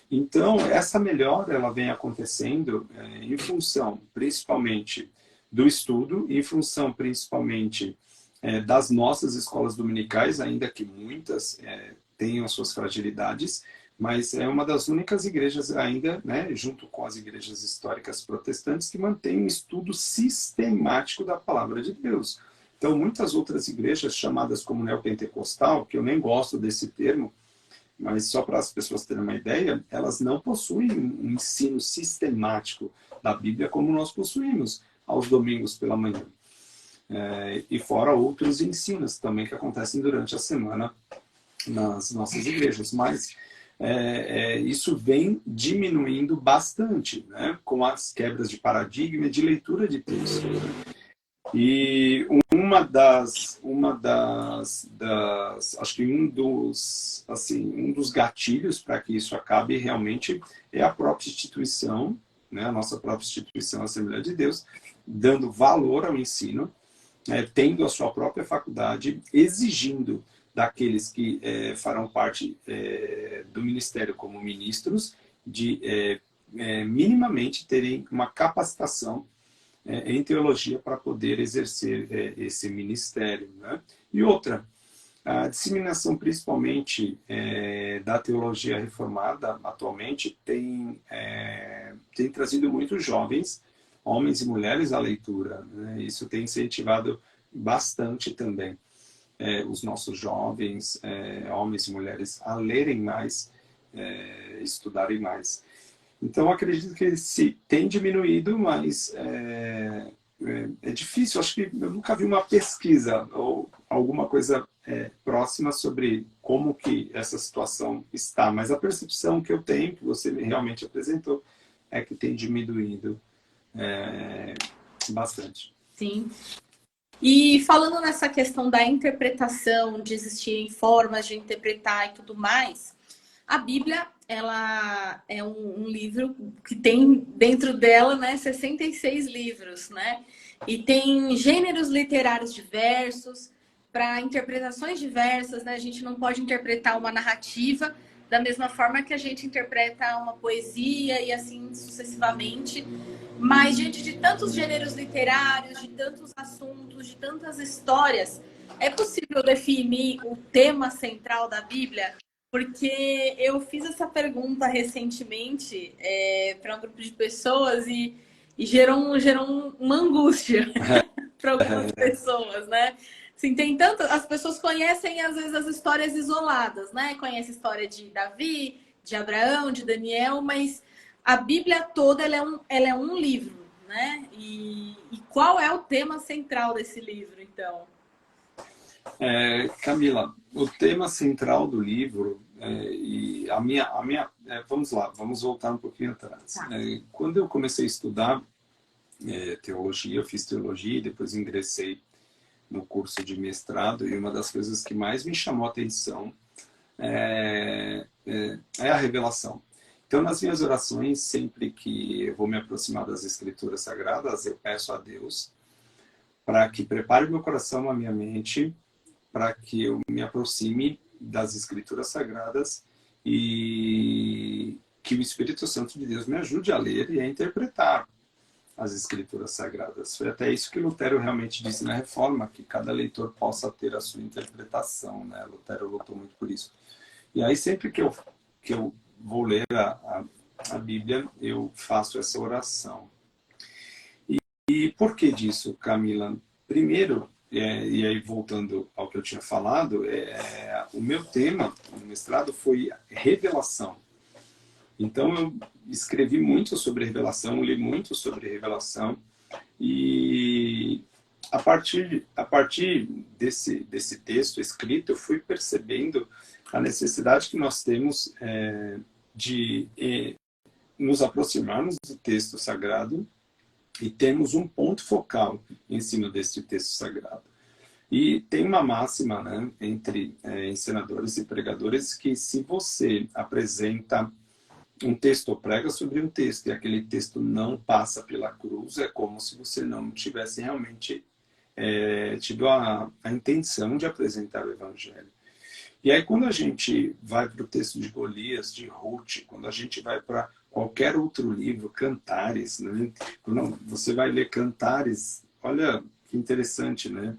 Então, essa melhora ela vem acontecendo em função, principalmente, do estudo, em função, principalmente, das nossas escolas dominicais, ainda que muitas tenham suas fragilidades, mas é uma das únicas igrejas ainda, né, junto com as igrejas históricas protestantes, que mantém um estudo sistemático da palavra de Deus. Então, muitas outras igrejas, chamadas como neopentecostal, que eu nem gosto desse termo, mas só para as pessoas terem uma ideia, elas não possuem um ensino sistemático da Bíblia como nós possuímos aos domingos pela manhã. E fora outros ensinos também que acontecem durante a semana nas nossas igrejas. Mas isso vem diminuindo bastante, né, com as quebras de paradigma e de leitura de texto. E acho que um dos gatilhos para que isso acabe realmente é a própria instituição, né, a nossa própria instituição, a Assembleia de Deus, dando valor ao ensino, tendo a sua própria faculdade, exigindo daqueles que farão parte do ministério como ministros, de minimamente terem uma capacitação em teologia para poder exercer esse ministério, né? E outra, a disseminação principalmente da teologia reformada atualmente tem trazido muitos jovens, homens e mulheres à leitura, né? Isso tem incentivado bastante também os nossos jovens, homens e mulheres, a lerem mais, estudarem mais. Então, acredito que se tem diminuído, mas é difícil. Acho que eu nunca vi uma pesquisa ou alguma coisa próxima sobre como que essa situação está. Mas a percepção que eu tenho, que você realmente apresentou, é que tem diminuído bastante. Sim. E falando nessa questão da interpretação, de existirem formas de interpretar e tudo mais, a Bíblia, ela é um livro que tem dentro dela, né, 66 livros, né? E tem gêneros literários diversos, para interpretações diversas, né? A gente não pode interpretar uma narrativa da mesma forma que a gente interpreta uma poesia e assim sucessivamente. Mas diante de tantos gêneros literários, de tantos assuntos, de tantas histórias, é possível definir o tema central da Bíblia? Porque eu fiz essa pergunta recentemente para um grupo de pessoas e gerou uma angústia para algumas pessoas, né? Assim, tem tanto, as pessoas conhecem às vezes as histórias isoladas, né? Conhecem a história de Davi, de Abraão, de Daniel, mas a Bíblia toda ela é um livro, né? E qual é o tema central desse livro, então? Camila, o tema central do livro e a minha vamos lá, vamos voltar um pouquinho atrás. Tá. Quando eu comecei a estudar teologia, eu fiz teologia e depois ingressei no curso de mestrado, e uma das coisas que mais me chamou a atenção é a revelação. Então, nas minhas orações, sempre que eu vou me aproximar das Escrituras Sagradas, eu peço a Deus para que prepare meu coração, a minha mente, para que eu me aproxime das Escrituras Sagradas e que o Espírito Santo de Deus me ajude a ler e a interpretar as Escrituras Sagradas. Foi até isso que Lutero realmente disse na Reforma, que cada leitor possa ter a sua interpretação, né? Lutero lutou muito por isso. E aí, sempre que eu vou ler a Bíblia, eu faço essa oração. E por que disso, Camila? Primeiro, e aí voltando ao que eu tinha falado, o meu tema no mestrado foi revelação. Então eu escrevi muito sobre revelação, li muito sobre revelação, e a partir desse texto escrito, eu fui percebendo a necessidade que nós temos de nos aproximarmos do texto sagrado e termos um ponto focal em cima desse texto sagrado. E tem uma máxima, né, entre ensinadores e pregadores, que se você apresenta um texto ou prega sobre um texto e aquele texto não passa pela cruz, é como se você não tivesse realmente tido a intenção de apresentar o Evangelho. E aí quando a gente vai para o texto de Golias, de Ruth, quando a gente vai para qualquer outro livro, Cantares, né? Quando você vai ler Cantares, olha que interessante, né?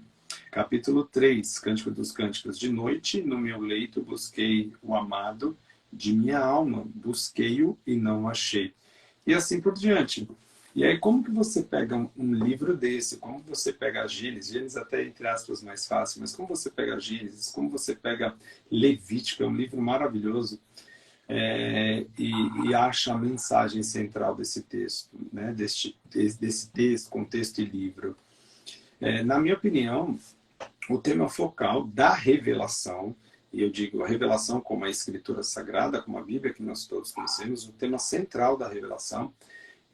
Capítulo 3, Cântico dos Cânticos. De noite, no meu leito, busquei o amado de minha alma, busquei-o e não achei. E assim por diante. E aí, como que você pega um livro desse? Como você pega Gênesis até entre aspas mais fácil, mas como você pega Gênesis, como você pega Levítico, é um livro maravilhoso, e acha a mensagem central desse texto, né? desse texto, contexto e livro. Na minha opinião, o tema focal da revelação, e eu digo a revelação como a escritura sagrada, como a Bíblia que nós todos conhecemos, o tema central da revelação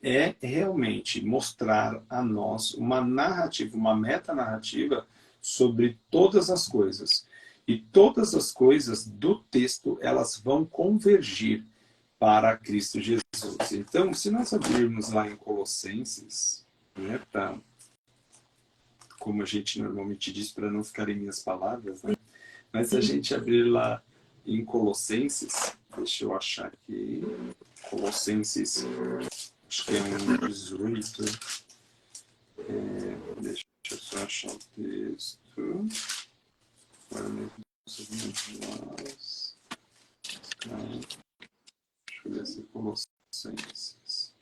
é realmente mostrar a nós uma narrativa, uma metanarrativa sobre todas as coisas. E todas as coisas do texto, elas vão convergir para Cristo Jesus. Então, se nós abrirmos lá em Colossenses, né, como a gente normalmente diz, para não ficar em minhas palavras, né? Mas se a gente abrir lá em Colossenses, deixa eu achar aqui, Colossenses, acho que é um 18, deixa eu só achar o texto, deixa eu ver se é Colossenses,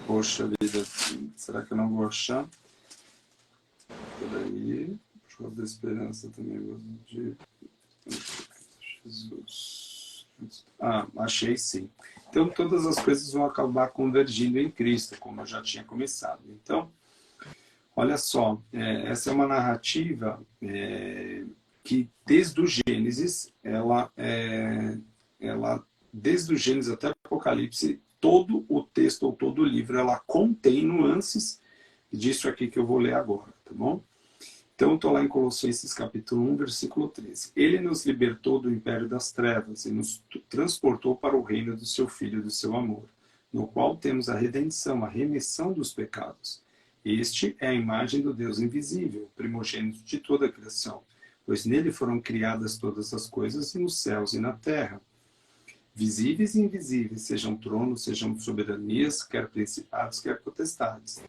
poxa vida, será que eu não vou achar? Peraí, jogo da esperança também, de Jesus. Achei sim. Então todas as coisas vão acabar convergindo em Cristo, como eu já tinha começado. Então, olha só, essa é uma narrativa que desde o Gênesis, desde o Gênesis até o Apocalipse, todo o texto ou todo o livro, ela contém nuances disso aqui que eu vou ler agora, tá bom? Então, estou lá em Colossenses capítulo 1, versículo 13. Ele nos libertou do império das trevas e nos transportou para o reino do seu Filho e do seu amor, no qual temos a redenção, a remissão dos pecados. Este é a imagem do Deus invisível, primogênito de toda a criação, pois nele foram criadas todas as coisas nos céus e na terra, visíveis e invisíveis, sejam tronos, sejam soberanias, quer principados, quer potestades.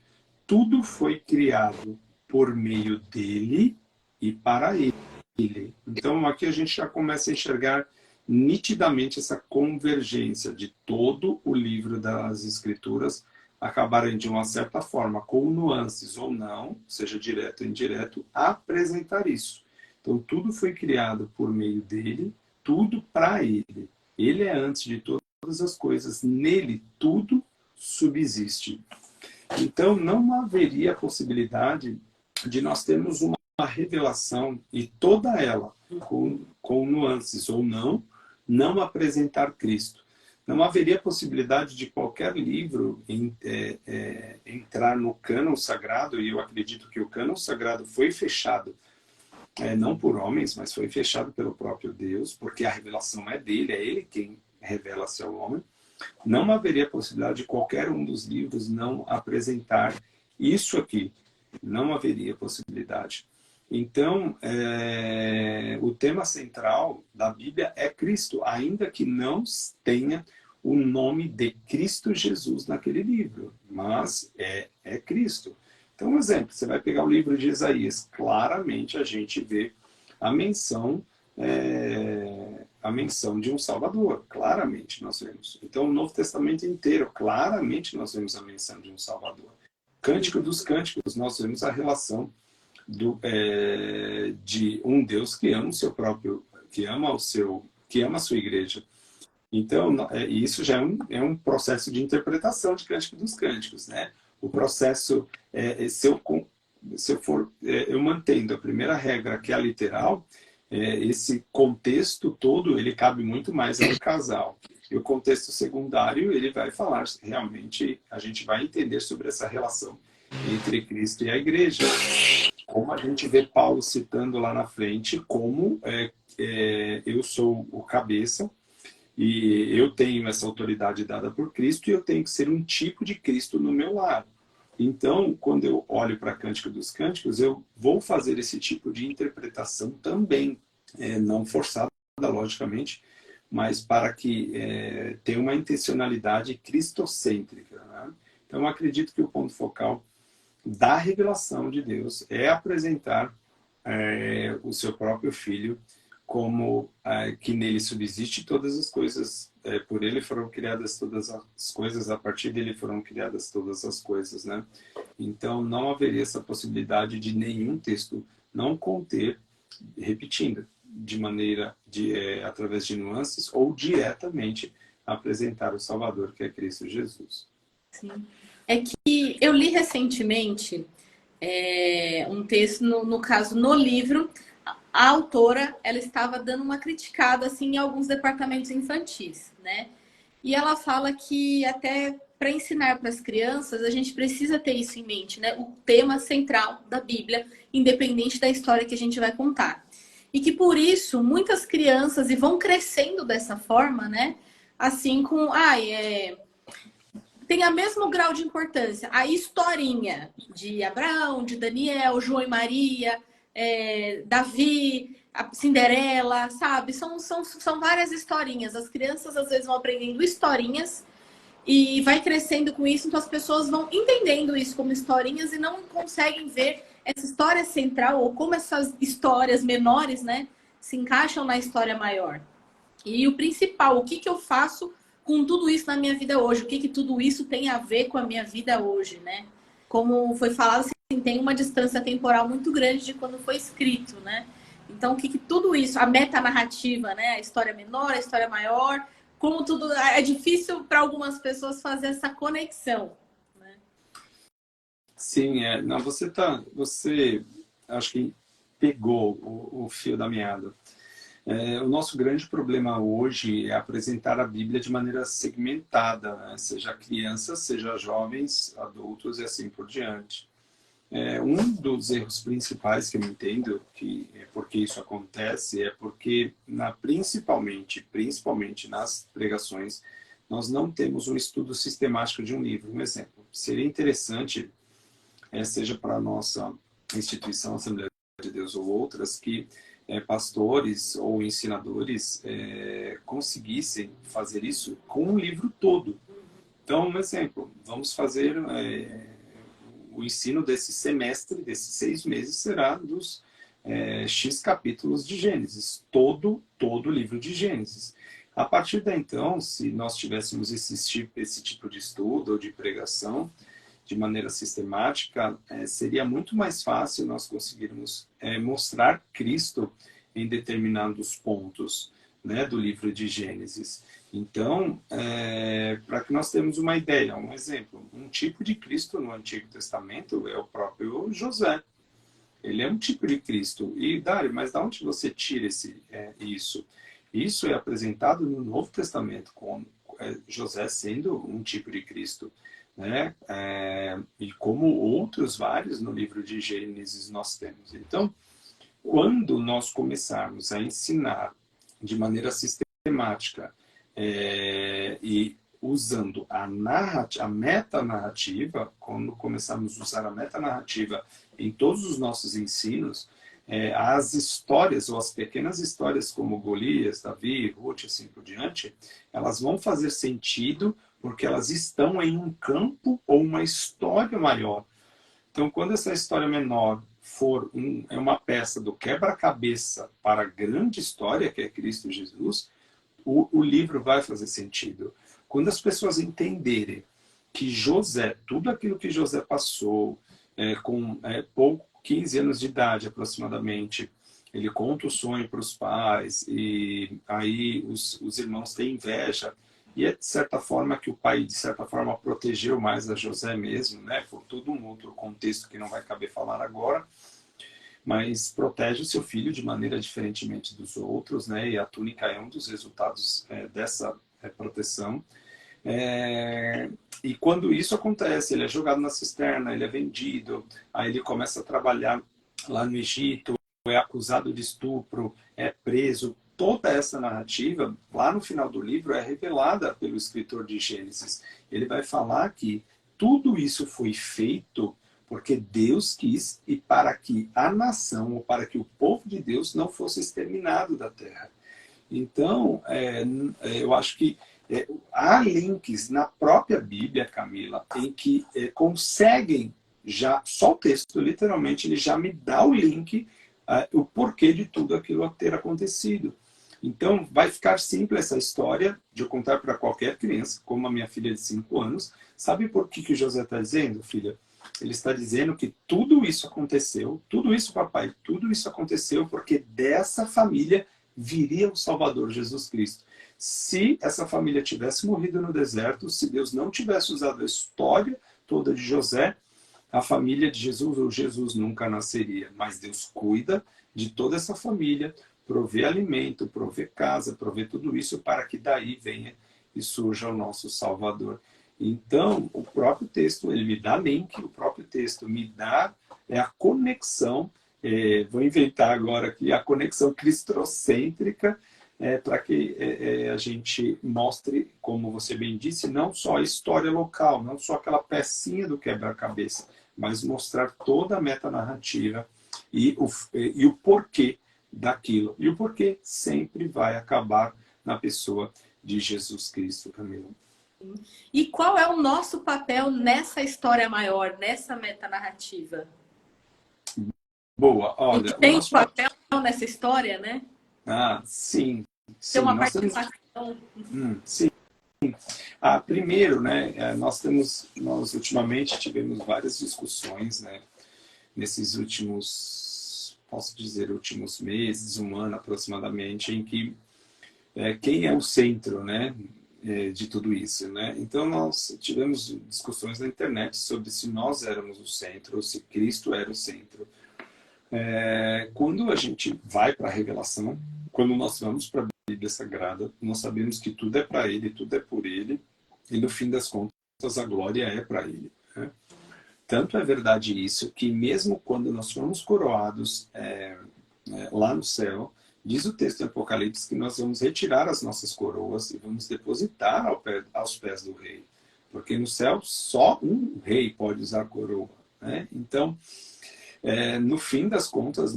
Tudo foi criado por meio dele e para ele. Então aqui a gente já começa a enxergar nitidamente essa convergência de todo o livro das Escrituras acabarem de uma certa forma, com nuances ou não, seja direto ou indireto, apresentar isso. Então tudo foi criado por meio dele, tudo para ele. Ele é antes de todas as coisas, nele tudo subsiste. Então não haveria possibilidade de nós termos uma revelação e toda ela com nuances ou não apresentar Cristo. Não haveria possibilidade de qualquer livro entrar no cânon sagrado, e eu acredito que o cânon sagrado foi fechado, não por homens, mas foi fechado pelo próprio Deus, porque a revelação é dele, é ele quem revela-se ao homem. Não haveria possibilidade de qualquer um dos livros não apresentar isso aqui. Não haveria possibilidade. Então, o tema central da Bíblia é Cristo, ainda que não tenha o nome de Cristo Jesus naquele livro, mas é Cristo. Então, um exemplo, você vai pegar o livro de Isaías, claramente a gente vê a menção a menção de um Salvador, claramente nós vemos. Então, o Novo Testamento inteiro, claramente nós vemos a menção de um Salvador. Cântico dos Cânticos, nós vemos a relação de um Deus que ama o seu próprio, que ama a sua igreja. Então, isso já é um processo de interpretação de Cântico dos Cânticos, né? O processo, eu mantendo a primeira regra, que é a literal, esse contexto todo, ele cabe muito mais ao casal. E o contexto secundário, ele vai falar, realmente, a gente vai entender sobre essa relação entre Cristo e a igreja. Como a gente vê Paulo citando lá na frente, como eu sou o cabeça, e eu tenho essa autoridade dada por Cristo, e eu tenho que ser um tipo de Cristo no meu lar. Então, quando eu olho para Cântico dos Cânticos, eu vou fazer esse tipo de interpretação também, não forçada, logicamente, mas para que tenha uma intencionalidade cristocêntrica, né? Então, eu acredito que o ponto focal da revelação de Deus é apresentar o seu próprio Filho como que nele subsiste todas as coisas, por ele foram criadas todas as coisas, a partir dele foram criadas todas as coisas, né? Então, não haveria essa possibilidade de nenhum texto não conter, repetindo, de maneira, através de nuances, ou diretamente apresentar o Salvador, que é Cristo Jesus. Sim. É que eu li recentemente um texto, no caso, no livro, a autora, ela estava dando uma criticada assim, em alguns departamentos infantis, né? E ela fala que até para ensinar para as crianças, a gente precisa ter isso em mente, né? O tema central da Bíblia, independente da história que a gente vai contar. E que por isso, muitas crianças, e vão crescendo dessa forma, né? Assim com... tem o mesmo grau de importância. A historinha de Abraão, de Daniel, João e Maria, Davi, a Cinderela, sabe? São várias historinhas. As crianças às vezes vão aprendendo historinhas e vai crescendo com isso, então as pessoas vão entendendo isso como historinhas e não conseguem ver essa história central ou como essas histórias menores, né, se encaixam na história maior. E o principal, o que eu faço com tudo isso na minha vida hoje? O que tudo isso tem a ver com a minha vida hoje, né? Como foi falado, assim, tem uma distância temporal muito grande de quando foi escrito, né? Então, o que tudo isso, a metanarrativa, né? A história menor, a história maior, como tudo... É difícil para algumas pessoas fazer essa conexão, né? Sim, não, você acho que pegou o fio da meada. O nosso grande problema hoje é apresentar a Bíblia de maneira segmentada, né? Seja crianças, seja jovens, adultos e assim por diante. Um dos erros principais que eu entendo que porque isso acontece é porque principalmente nas pregações nós não temos um estudo sistemático de um livro. Um exemplo, seria interessante, seja para a nossa instituição Assembleia de Deus ou outras, que pastores ou ensinadores conseguissem fazer isso com o livro todo. Então, um exemplo, vamos fazer o ensino desse semestre, desses 6 meses, será dos X capítulos de Gênesis, todo o livro de Gênesis. A partir daí, então, se nós tivéssemos esse tipo de estudo ou de pregação, de maneira sistemática, seria muito mais fácil nós conseguirmos mostrar Cristo em determinados pontos, né, do livro de Gênesis. Então, para que nós tenhamos uma ideia, um exemplo, um tipo de Cristo no Antigo Testamento é o próprio José. Ele é um tipo de Cristo. E, Dário, mas de onde você tira isso? Isso é apresentado no Novo Testamento, com José sendo um tipo de Cristo, né? E como outros vários no livro de Gênesis nós temos. Então, quando nós começarmos a ensinar de maneira sistemática e usando a metanarrativa, quando começarmos a usar a metanarrativa em todos os nossos ensinos, as histórias ou as pequenas histórias como Golias, Davi, Ruth, assim por diante, elas vão fazer sentido porque elas estão em um campo ou uma história maior. Então, quando essa história menor for uma peça do quebra-cabeça para a grande história, que é Cristo Jesus, o livro vai fazer sentido. Quando as pessoas entenderem que José, tudo aquilo que José passou, com 15 anos de idade aproximadamente, ele conta o sonho para os pais, e aí os irmãos têm inveja, e é de certa forma que o pai, de certa forma, protegeu mais a José mesmo, né? Por todo um outro contexto que não vai caber falar agora, mas protege o seu filho de maneira diferentemente dos outros, né? E a túnica é um dos resultados dessa proteção. E quando isso acontece, ele é jogado na cisterna, ele é vendido, aí ele começa a trabalhar lá no Egito, é acusado de estupro, é preso. Toda essa narrativa, lá no final do livro, é revelada pelo escritor de Gênesis. Ele vai falar que tudo isso foi feito porque Deus quis e para que a nação, ou para que o povo de Deus não fosse exterminado da terra. Então, eu acho que há links na própria Bíblia, Camila, em que conseguem já, só o texto, literalmente, ele já me dá o link, o porquê de tudo aquilo ter acontecido. Então, vai ficar simples essa história de eu contar para qualquer criança, como a minha filha de 5 anos. Sabe por que o José está dizendo, filha? Ele está dizendo que tudo isso aconteceu, tudo isso, papai, tudo isso aconteceu porque dessa família viria o Salvador, Jesus Cristo. Se essa família tivesse morrido no deserto, se Deus não tivesse usado a história toda de José, a família de Jesus ou Jesus nunca nasceria. Mas Deus cuida de toda essa família, provê alimento, provê casa, provê tudo isso para que daí venha e surja o nosso Salvador. Então, o próprio texto, ele me dá link, o próprio texto me dá a conexão, vou inventar agora aqui, a conexão cristocêntrica, para que a gente mostre, como você bem disse, não só a história local, não só aquela pecinha do quebra-cabeça, mas mostrar toda a metanarrativa e o porquê daquilo. E o porquê sempre vai acabar na pessoa de Jesus Cristo, Camila. E qual é o nosso papel nessa história maior, nessa metanarrativa? Boa, olha... A gente tem um papel nessa história, né? Sim. Tem uma participação. Sim. Primeiro, né, nós ultimamente tivemos várias discussões, né, nesses últimos, posso dizer, últimos meses, um ano aproximadamente, em que quem é o centro, né, de tudo isso, né? Então nós tivemos discussões na internet sobre se nós éramos o centro ou se Cristo era o centro. Quando a gente vai para a revelação, quando nós vamos para a Bíblia Sagrada, nós sabemos que tudo é para Ele, tudo é por Ele, e no fim das contas a glória é para Ele, né? Tanto é verdade isso, que mesmo quando nós formos coroados lá no céu, diz o texto em Apocalipse que nós vamos retirar as nossas coroas e vamos depositar aos pés do rei. Porque no céu só um rei pode usar coroa, né? Então, no fim das contas,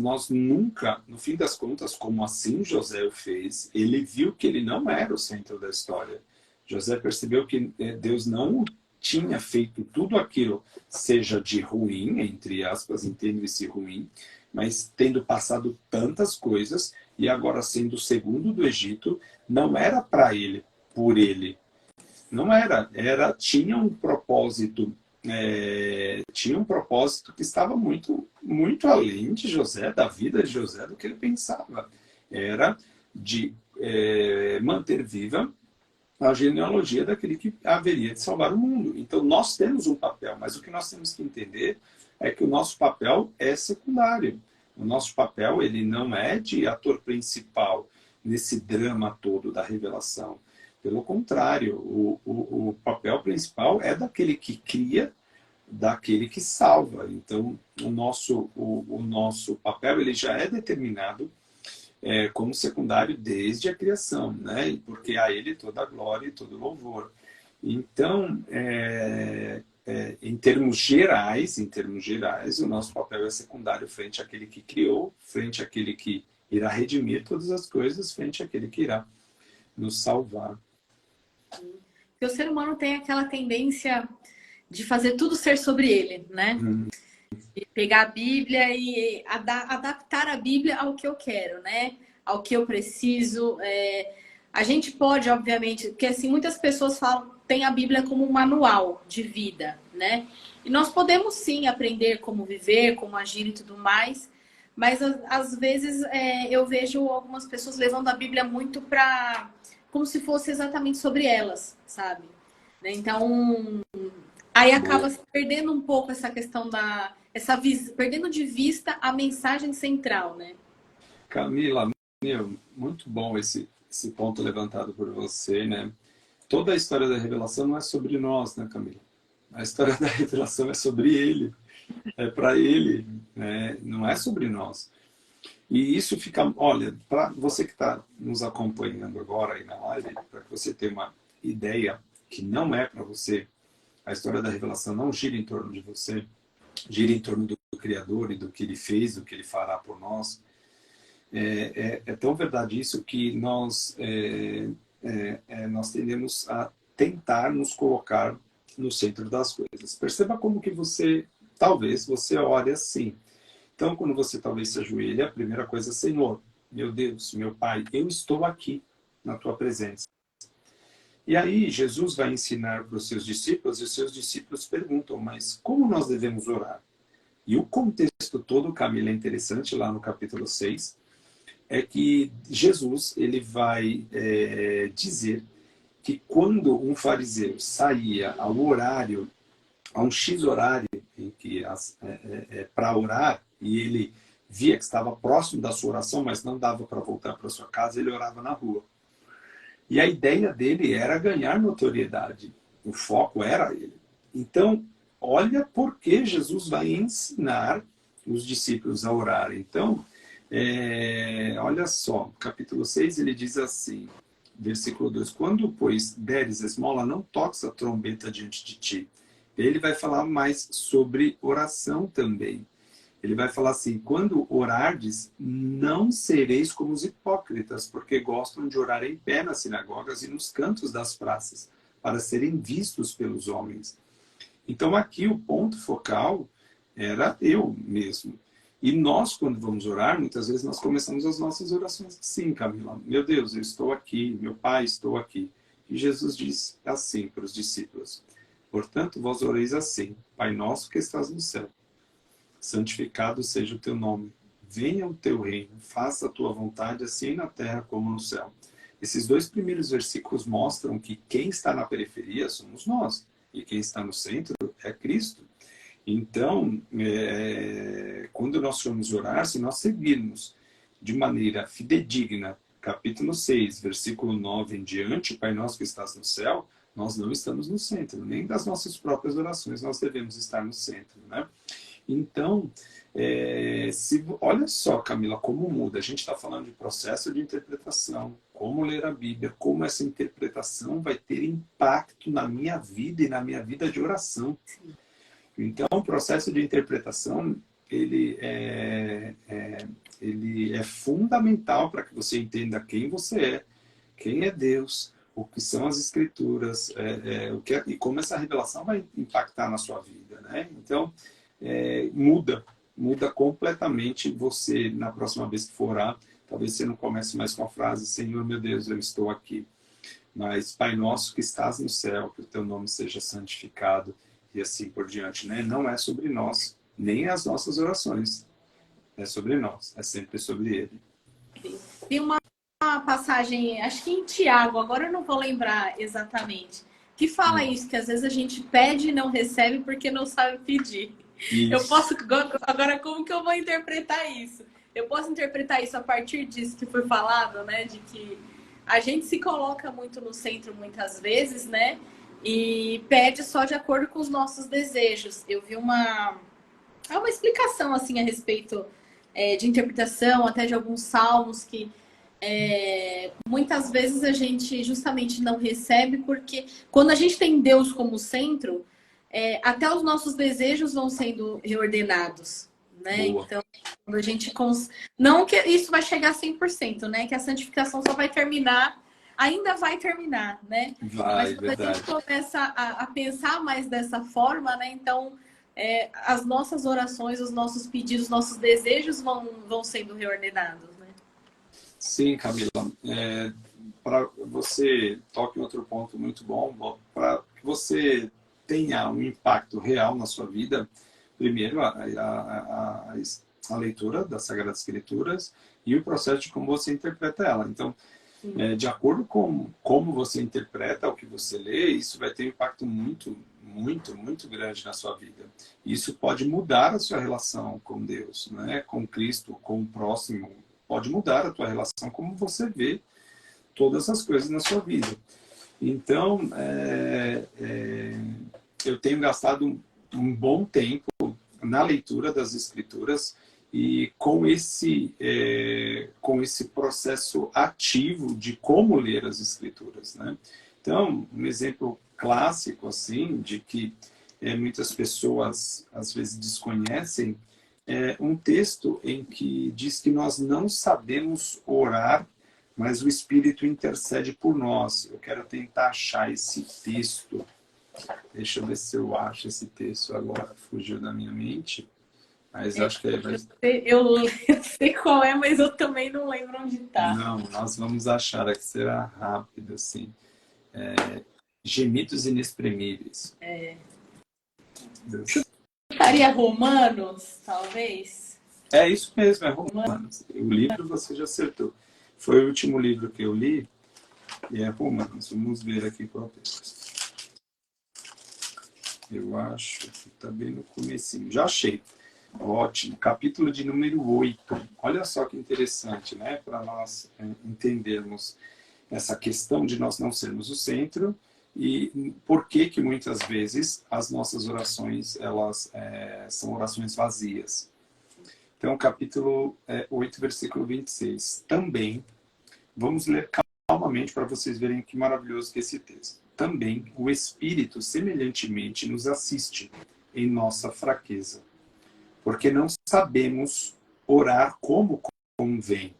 como assim José o fez, ele viu que ele não era o centro da história. José percebeu que Deus não tinha feito tudo aquilo, seja de ruim, entre aspas, entende-se ruim, mas tendo passado tantas coisas, e agora sendo o segundo do Egito, não era para ele, por ele. Não era. Tinha um propósito, que estava muito, muito além de José, da vida de José, do que ele pensava. Era de manter viva a genealogia daquele que haveria de salvar o mundo. Então nós temos um papel, mas o que nós temos que entender é que o nosso papel é secundário. O nosso papel, ele não é de ator principal nesse drama todo da revelação. Pelo contrário, o papel principal é daquele que cria, daquele que salva. Então, o nosso papel, ele já é determinado como secundário desde a criação, né? Porque a ele toda a glória e todo louvor. Então, em termos gerais, o nosso papel é secundário frente àquele que criou, frente àquele que irá redimir todas as coisas, frente àquele que irá nos salvar. Porque o ser humano tem aquela tendência de fazer tudo ser sobre ele, né? E pegar a Bíblia e adaptar a Bíblia ao que eu quero, né? Ao que eu preciso. A gente pode, obviamente, porque assim, muitas pessoas falam, tem a Bíblia como um manual de vida, né? E nós podemos sim aprender como viver, como agir e tudo mais, mas às vezes eu vejo algumas pessoas levando a Bíblia muito para como se fosse exatamente sobre elas, sabe? Né? Então, aí acaba Boa. se perdendo um pouco essa questão perdendo de vista a mensagem central, né? Camila, meu, muito bom esse ponto levantado por você, né? Toda a história da revelação não é sobre nós, né, Camila? A história da revelação é sobre ele, é para ele, né? Não é sobre nós. E isso fica, olha, para você que está nos acompanhando agora aí na live, para que você tenha uma ideia que não é para você, a história da revelação não gira em torno de você, gira em torno do Criador e do que ele fez, do que ele fará por nós. É tão verdade isso que nós tendemos a tentar nos colocar no centro das coisas. Perceba como que talvez você ore assim. Então, quando você talvez se ajoelha, a primeira coisa é: Senhor, meu Deus, meu Pai, eu estou aqui na tua presença. E aí Jesus vai ensinar para os seus discípulos, e os seus discípulos perguntam: mas como nós devemos orar? E o contexto todo, Camila, é interessante, lá no capítulo 6, é que Jesus ele vai dizer que quando um fariseu saía ao horário, a um X horário em que para orar, e ele via que estava próximo da sua oração, mas não dava para voltar para sua casa, ele orava na rua. E a ideia dele era ganhar notoriedade. O foco era ele. Então, olha por que Jesus vai ensinar os discípulos a orar. Então, olha só, capítulo 6, ele diz assim, versículo 2: quando, pois, deres esmola, não toques a trombeta diante de ti. Ele vai falar mais sobre oração também. Ele vai falar assim: quando orardes, não sereis como os hipócritas, porque gostam de orar em pé nas sinagogas e nos cantos das praças, para serem vistos pelos homens. Então aqui o ponto focal era eu mesmo. E nós, quando vamos orar, muitas vezes nós começamos as nossas orações assim, Camila: meu Deus, eu estou aqui, meu Pai, estou aqui. E Jesus diz assim para os discípulos: portanto, vós oreis assim: Pai nosso que estás no céu, santificado seja o teu nome. Venha o teu reino, faça a tua vontade, assim na terra como no céu. Esses dois primeiros versículos mostram que quem está na periferia somos nós, e quem está no centro é Cristo. Então, quando nós formos orar, se nós seguirmos de maneira fidedigna, capítulo 6, versículo 9 em diante, Pai nosso que estás no céu, nós não estamos no centro, nem das nossas próprias orações nós devemos estar no centro, né? Então, olha só, Camila, como muda. A gente está falando de processo de interpretação, como ler a Bíblia, como essa interpretação vai ter impacto na minha vida e na minha vida de oração. Então, o processo de interpretação, ele é fundamental para que você entenda quem você é, quem é Deus, o que são as Escrituras, e como essa revelação vai impactar na sua vida, né? Então, muda completamente você na próxima vez que for orar. Talvez você não comece mais com a frase: Senhor meu Deus, eu estou aqui. Mas Pai nosso que estás no céu, que o teu nome seja santificado, e assim por diante, né? Não é sobre nós, nem as nossas orações. É sobre nós, é sempre sobre Ele. Tem uma passagem, acho que em Tiago, agora eu não vou lembrar exatamente, que fala isso, que às vezes a gente pede e não recebe porque não sabe pedir. Isso. Eu posso, agora como que eu vou interpretar isso? Eu posso interpretar isso a partir disso que foi falado, né? De que a gente se coloca muito no centro muitas vezes, né? E pede só de acordo com os nossos desejos. Eu vi uma explicação assim a respeito de interpretação, até de alguns salmos que muitas vezes a gente justamente não recebe porque quando a gente tem Deus como centro, até os nossos desejos vão sendo reordenados, né? Boa. Então, quando a gente não que isso vai chegar a 100%, né? Que a santificação só vai terminar, ainda vai terminar, né? Vai, Mas quando verdade. a gente começa a pensar mais dessa forma, né? Então, as nossas orações, os nossos pedidos, os nossos desejos vão sendo reordenados, né? Sim, Camila. para você toque em outro ponto muito bom, para que você tenha um impacto real na sua vida, primeiro a leitura das Sagradas Escrituras e o processo de como você interpreta ela. Então, de acordo com como você interpreta o que você lê, isso vai ter um impacto muito, muito, muito grande na sua vida. Isso pode mudar a sua relação com Deus, né? Com Cristo, com o próximo. Pode mudar a tua relação, como você vê todas as coisas na sua vida. Então, eu tenho gastado um bom tempo na leitura das Escrituras e com esse processo ativo de como ler as Escrituras, né? Então, um exemplo clássico, assim, de que muitas pessoas às vezes desconhecem, é um texto em que diz que nós não sabemos orar, mas o Espírito intercede por nós. Eu quero tentar achar esse texto. Deixa eu ver se eu acho esse texto agora. Fugiu da minha mente. Mas acho que eu sei qual é, mas eu também não lembro onde está. Não, nós vamos achar aqui, será rápido, assim. Gemidos inexprimíveis. Estaria Romanos, talvez? É isso mesmo, é Romanos. O livro você já acertou. Foi o último livro que eu li, e é Romanos. Vamos ver aqui qual é o texto. Eu acho que está bem no comecinho. Já achei. Ótimo. Capítulo de número 8. Olha só que interessante, né? Para nós entendermos essa questão de nós não sermos o centro e por que que muitas vezes as nossas orações, elas são orações vazias. Então, capítulo 8, versículo 26. Também, vamos ler calmamente para vocês verem que maravilhoso que é esse texto. Também o Espírito semelhantemente nos assiste em nossa fraqueza, porque não sabemos orar como convém.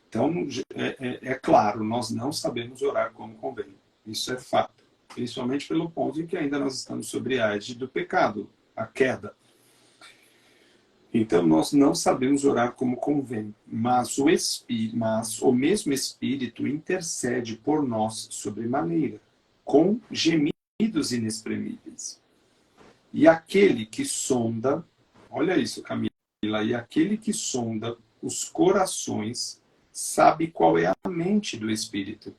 Então, é claro, nós não sabemos orar como convém. Isso é fato. Principalmente pelo ponto em que ainda nós estamos sobre a égide do pecado, a queda. Então, nós não sabemos orar como convém, mas o mesmo Espírito intercede por nós sobremaneira, com gemidos inexprimíveis. E aquele que sonda, olha isso, Camila, e aquele que sonda os corações sabe qual é a mente do Espírito.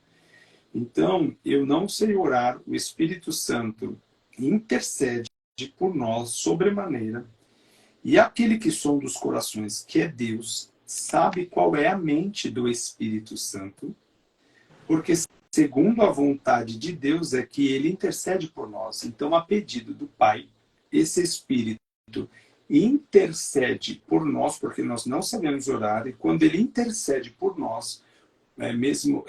Então, eu não sei orar, o Espírito Santo intercede por nós sobremaneira. E aquele que sonda os corações, que é Deus, sabe qual é a mente do Espírito Santo, porque segundo a vontade de Deus é que ele intercede por nós. Então, a pedido do Pai, esse Espírito intercede por nós, porque nós não sabemos orar, e quando ele intercede por nós, mesmo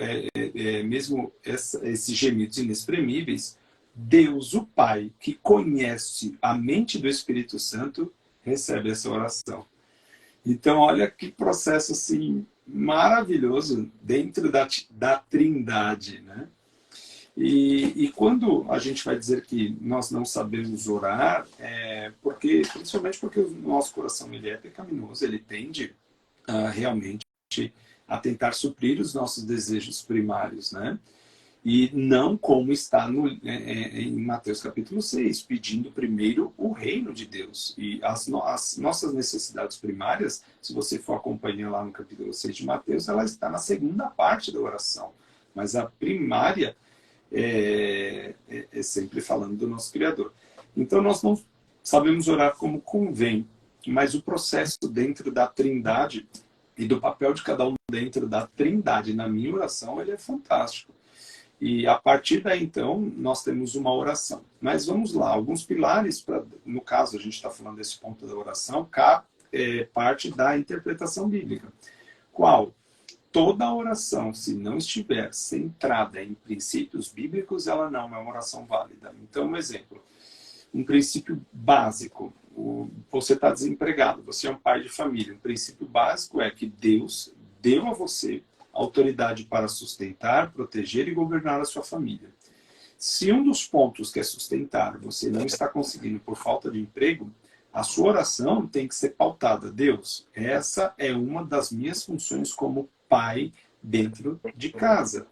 esses gemidos inexprimíveis, Deus, o Pai, que conhece a mente do Espírito Santo, recebe essa oração. Então, olha que processo assim, maravilhoso dentro da Trindade, né? E quando a gente vai dizer que nós não sabemos orar, principalmente porque o nosso coração ele é pecaminoso, ele tende realmente a tentar suprir os nossos desejos primários, né? E não como está em Mateus capítulo 6, pedindo primeiro o reino de Deus. E as nossas necessidades primárias, se você for acompanhar lá no capítulo 6 de Mateus, ela está na segunda parte da oração. Mas a primária é sempre falando do nosso Criador. Então nós não sabemos orar como convém, mas o processo dentro da Trindade e do papel de cada um dentro da Trindade na minha oração, ele é fantástico. E a partir daí, então, nós temos uma oração. Mas vamos lá, alguns pilares, no caso, a gente está falando desse ponto da oração, parte da interpretação bíblica. Qual? Toda oração, se não estiver centrada em princípios bíblicos, ela não é uma oração válida. Então, um exemplo, um princípio básico, você está desempregado, você é um pai de família, um princípio básico é que Deus deu a você autoridade para sustentar, proteger e governar a sua família. Se um dos pontos que é sustentar você não está conseguindo por falta de emprego, a sua oração tem que ser pautada. Deus, essa é uma das minhas funções como pai dentro de casa.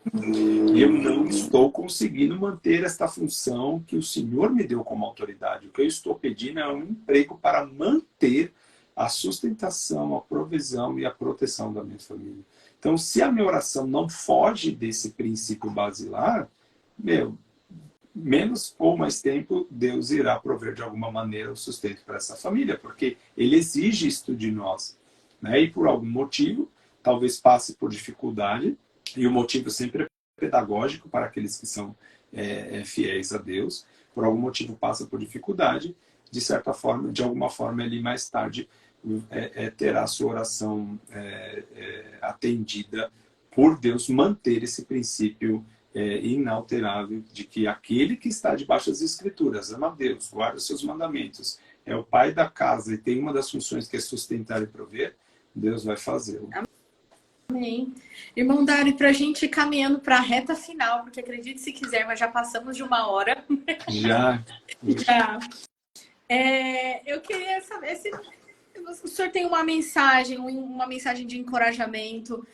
Eu não estou conseguindo manter esta função que o Senhor me deu como autoridade. O que eu estou pedindo é um emprego para manter a sustentação, a provisão e a proteção da minha família. Então, se a minha oração não foge desse princípio basilar, menos ou mais tempo, Deus irá prover de alguma maneira o sustento para essa família, porque Ele exige isto de nós, né? E por algum motivo, talvez passe por dificuldade, e o motivo sempre é pedagógico para aqueles que são fiéis a Deus, por algum motivo passa por dificuldade, de certa forma, de alguma forma, ele mais tarde terá a sua oração atendida por Deus manter esse princípio inalterável de que aquele que está debaixo das Escrituras ama a Deus, guarda os seus mandamentos, é o pai da casa e tem uma das funções que é sustentar e prover, Deus vai fazê-lo. Amém. Irmão Dário, para a gente ir caminhando para a reta final, porque acredite se quiser, mas já passamos de 1 hora. Já. Já. Eu queria saber se o senhor tem uma mensagem de encorajamento,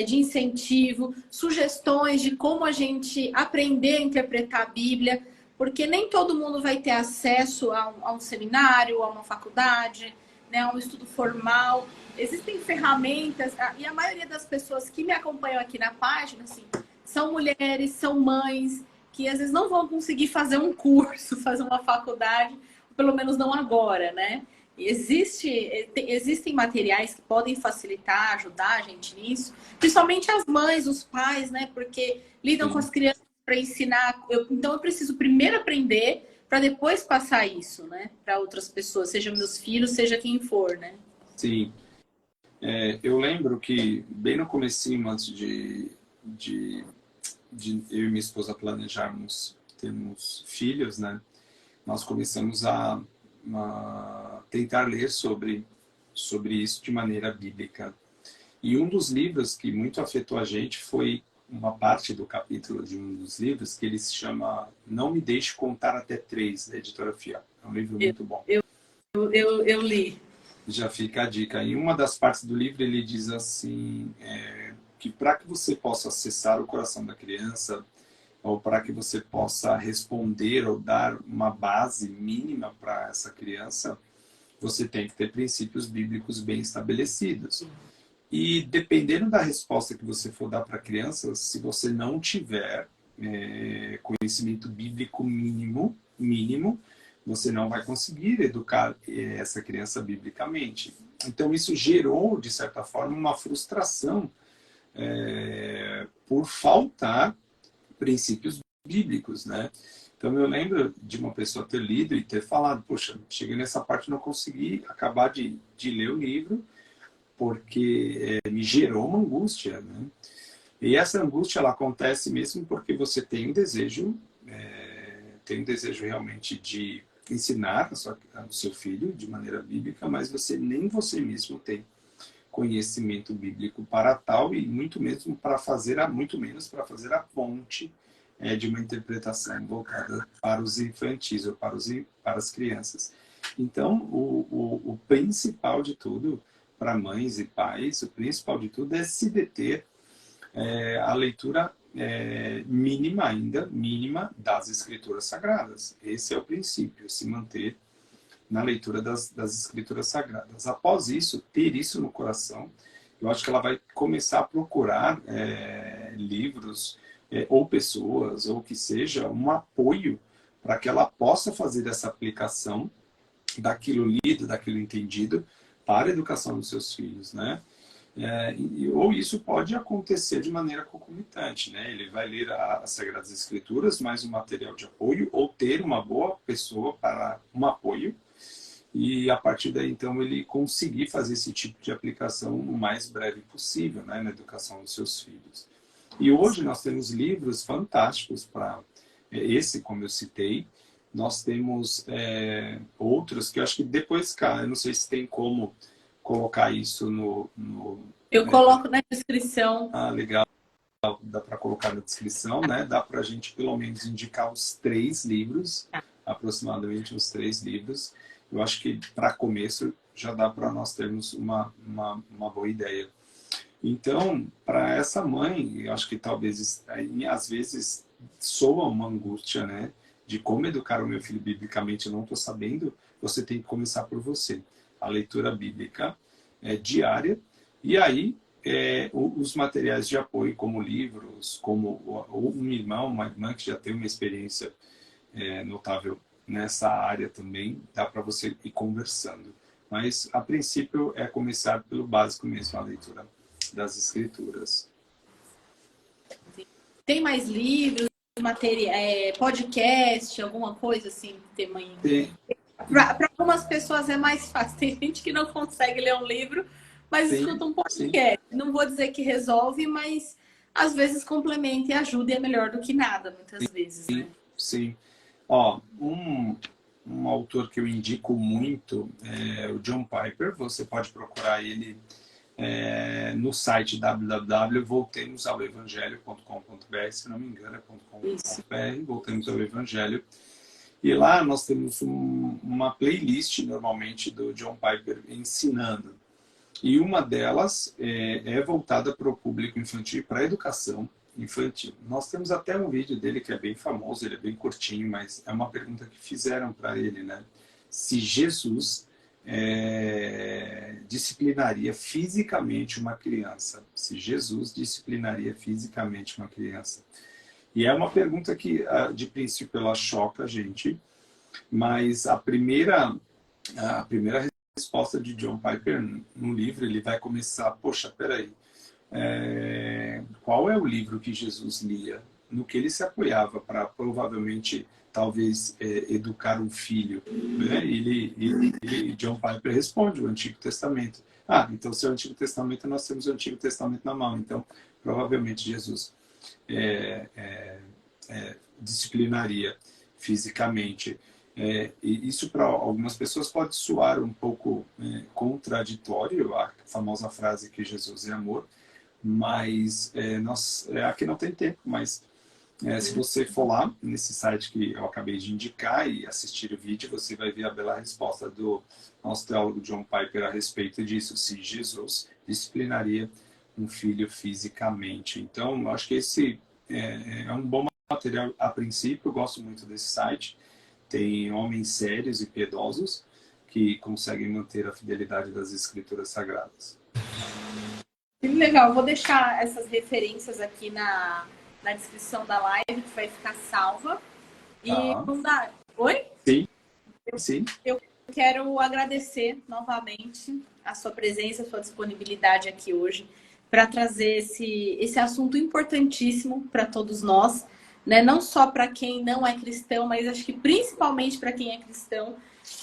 de incentivo, sugestões de como a gente aprender a interpretar a Bíblia, porque nem todo mundo vai ter acesso a um seminário, a uma faculdade, né, a um estudo formal. Existem ferramentas, e a maioria das pessoas que me acompanham aqui na página, assim, são mulheres, são mães, que às vezes não vão conseguir fazer um curso, fazer uma faculdade, pelo menos não agora, né? Existem materiais que podem facilitar, ajudar a gente nisso, principalmente as mães, os pais, né? Porque lidam com as crianças para ensinar. Então eu preciso primeiro aprender para depois passar isso, né? Para outras pessoas, seja meus filhos, seja quem for, né? Sim. Eu lembro que bem no comecinho, antes de eu e minha esposa planejarmos termos filhos, né? Nós começamos a tentar ler sobre isso de maneira bíblica. E um dos livros que muito afetou a gente foi uma parte do capítulo de um dos livros que ele se chama Não Me Deixe Contar Até 3, da editora Fiel. É um livro muito bom. Eu li. Já fica a dica. Em uma das partes do livro ele diz assim, que para que você possa acessar o coração da criança, ou para que você possa responder ou dar uma base mínima para essa criança, você tem que ter princípios bíblicos bem estabelecidos. E dependendo da resposta que você for dar para a criança, se você não tiver conhecimento bíblico mínimo, você não vai conseguir educar essa criança biblicamente. Então isso gerou, de certa forma, uma frustração por faltar princípios bíblicos, né? Então eu lembro de uma pessoa ter lido e ter falado, poxa, cheguei nessa parte e não consegui acabar de ler o livro porque me gerou uma angústia, né? E essa angústia ela acontece mesmo porque você tem um desejo realmente de ensinar o seu filho de maneira bíblica, mas você mesmo tem conhecimento bíblico para tal e muito menos para fazer a ponte de uma interpretação voltada para os infantis ou para as crianças. Então, o principal de tudo para mães e pais, o principal de tudo é se deter a leitura mínima das Escrituras Sagradas. Esse é o princípio, se manter na leitura das Escrituras Sagradas. Após isso, ter isso no coração, eu acho que ela vai começar a procurar livros ou pessoas, ou que seja, um apoio para que ela possa fazer essa aplicação daquilo lido, daquilo entendido, para a educação dos seus filhos, né? Ou isso pode acontecer de maneira concomitante, né? Ele vai ler as Sagradas Escrituras, mais um material de apoio, ou ter uma boa pessoa para um apoio, e a partir daí, então, ele conseguir fazer esse tipo de aplicação o mais breve possível, né, na educação dos seus filhos. E hoje nós temos livros fantásticos para esse, como eu citei. Nós temos outros que eu acho que depois, cara, eu não sei se tem como colocar isso Eu coloco na descrição. Ah, legal. Dá para colocar na descrição, né? Dá para a gente, pelo menos, indicar os 3 livros, aproximadamente os 3 livros. Eu acho que, para começo, já dá para nós termos uma boa ideia. Então, para essa mãe, eu acho que talvez, às vezes, soa uma angústia, né? De como educar o meu filho biblicamente, eu não estou sabendo, você tem que começar por você. A leitura bíblica é diária, e aí os materiais de apoio, como livros, como um irmão, uma irmã que já tem uma experiência notável nessa área também, dá para você ir conversando. Mas, a princípio, é começar pelo básico mesmo, a leitura das escrituras. Tem mais livros, material, podcast, alguma coisa assim, tamanho? Tem, Para algumas pessoas é mais fácil. Tem gente que não consegue ler um livro, mas sim, escuta um sim, podcast. Não vou dizer que resolve, mas às vezes complementa e ajuda e é melhor do que nada, muitas vezes, né? sim. Ó, um autor que eu indico muito é o John Piper. Você pode procurar ele no site www.voltemosaoevangelho.com.br, se não me engano, é Isso. .com.br, Voltemos ao Evangelho. E lá nós temos uma playlist, normalmente, do John Piper ensinando. E uma delas é voltada para o público infantil, para a educação infantil. Nós temos até um vídeo dele que é bem famoso, ele é bem curtinho, mas é uma pergunta que fizeram para ele, né? Se Jesus disciplinaria fisicamente uma criança. Se Jesus disciplinaria fisicamente uma criança. E é uma pergunta que, de princípio, ela choca a gente, mas a primeira resposta de John Piper no livro, ele vai começar, poxa, peraí, qual é o livro que Jesus lia? No que ele se apoiava para provavelmente, talvez, educar um filho? Né? John Piper responde, o Antigo Testamento. Ah, então se é o Antigo Testamento, nós temos o Antigo Testamento na mão. Então, provavelmente Jesus disciplinaria fisicamente. E isso para algumas pessoas pode soar um pouco contraditório, a famosa frase que Jesus é amor, mas aqui não tem tempo, mas se você for lá nesse site que eu acabei de indicar e assistir o vídeo, você vai ver a bela resposta do nosso teólogo John Piper a respeito disso, se Jesus disciplinaria um filho fisicamente. Então, eu acho que esse é um bom material a princípio. Eu gosto muito desse site. Tem homens sérios e piedosos que conseguem manter a fidelidade das escrituras sagradas. Que legal, eu vou deixar essas referências aqui na descrição da live, que vai ficar salva. E Tá. vamos dar. Oi? Sim, sim. Eu quero agradecer novamente a sua presença, a sua disponibilidade aqui hoje para trazer esse assunto importantíssimo para todos nós, né? Não só para quem não é cristão, mas acho que principalmente para quem é cristão,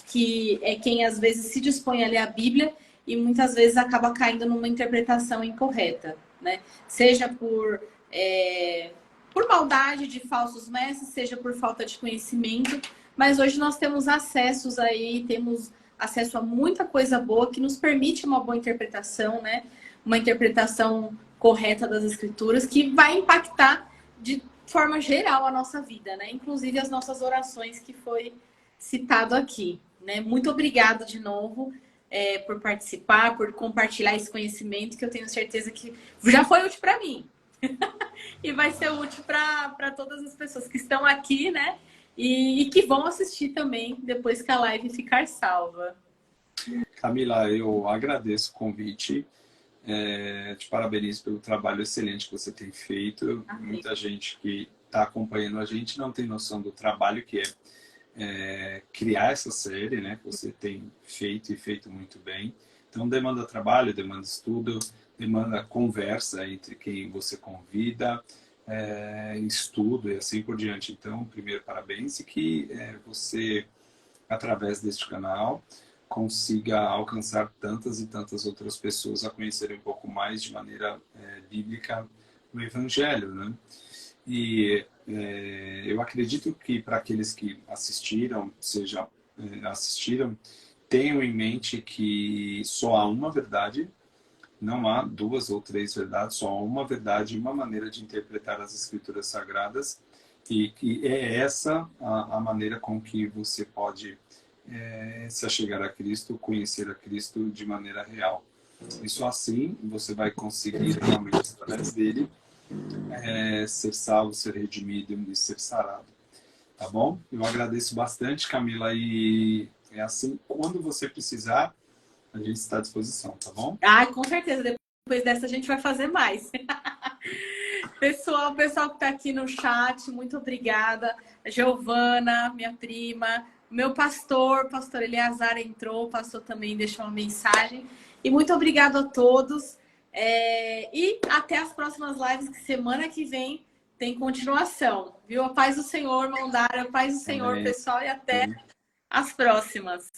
que é quem às vezes se dispõe a ler a Bíblia e muitas vezes acaba caindo numa interpretação incorreta, né? Seja por maldade de falsos mestres, seja por falta de conhecimento, mas hoje nós temos acessos aí, temos acesso a muita coisa boa que nos permite uma boa interpretação, né? Uma interpretação correta das escrituras que vai impactar de forma geral a nossa vida, né? Inclusive as nossas orações que foi citado aqui, né? Muito obrigada de novo por participar, por compartilhar esse conhecimento que eu tenho certeza que já foi útil para mim e vai ser útil para todas as pessoas que estão aqui, né? E que vão assistir também depois que a live ficar salva. Camila, eu agradeço o convite. Te parabenizo pelo trabalho excelente que você tem feito. Amém. Muita gente que está acompanhando a gente não tem noção do trabalho que é criar essa série, né? Que você tem feito e feito muito bem. Então, demanda trabalho, demanda estudo, demanda conversa entre quem você convida, estudo e assim por diante. Então, primeiro, parabéns e que você, através deste canal, consiga alcançar tantas e tantas outras pessoas a conhecerem um pouco mais de maneira bíblica o Evangelho, né? E eu acredito que para aqueles que assistiram, tenham em mente que só há uma verdade, não há duas ou três verdades, só há uma verdade e uma maneira de interpretar as Escrituras Sagradas, e que é essa a maneira com que você pode se achegar a Cristo, conhecer a Cristo de maneira real. E só assim você vai conseguir realmente, através dele, ser salvo, ser redimido e ser sarado. Tá bom? Eu agradeço bastante, Camila, e é assim, quando você precisar, a gente está à disposição, tá bom? Ah, com certeza. Depois dessa a gente vai fazer mais. Pessoal que está aqui no chat, muito obrigada. Giovana, minha prima, meu pastor Eleazar entrou, pastor também deixou uma mensagem. E muito obrigada a todos. E até as próximas lives, que semana que vem tem continuação. Viu? A paz do Senhor, Mandara, a paz do Senhor, Amém. pessoal, e até as próximas.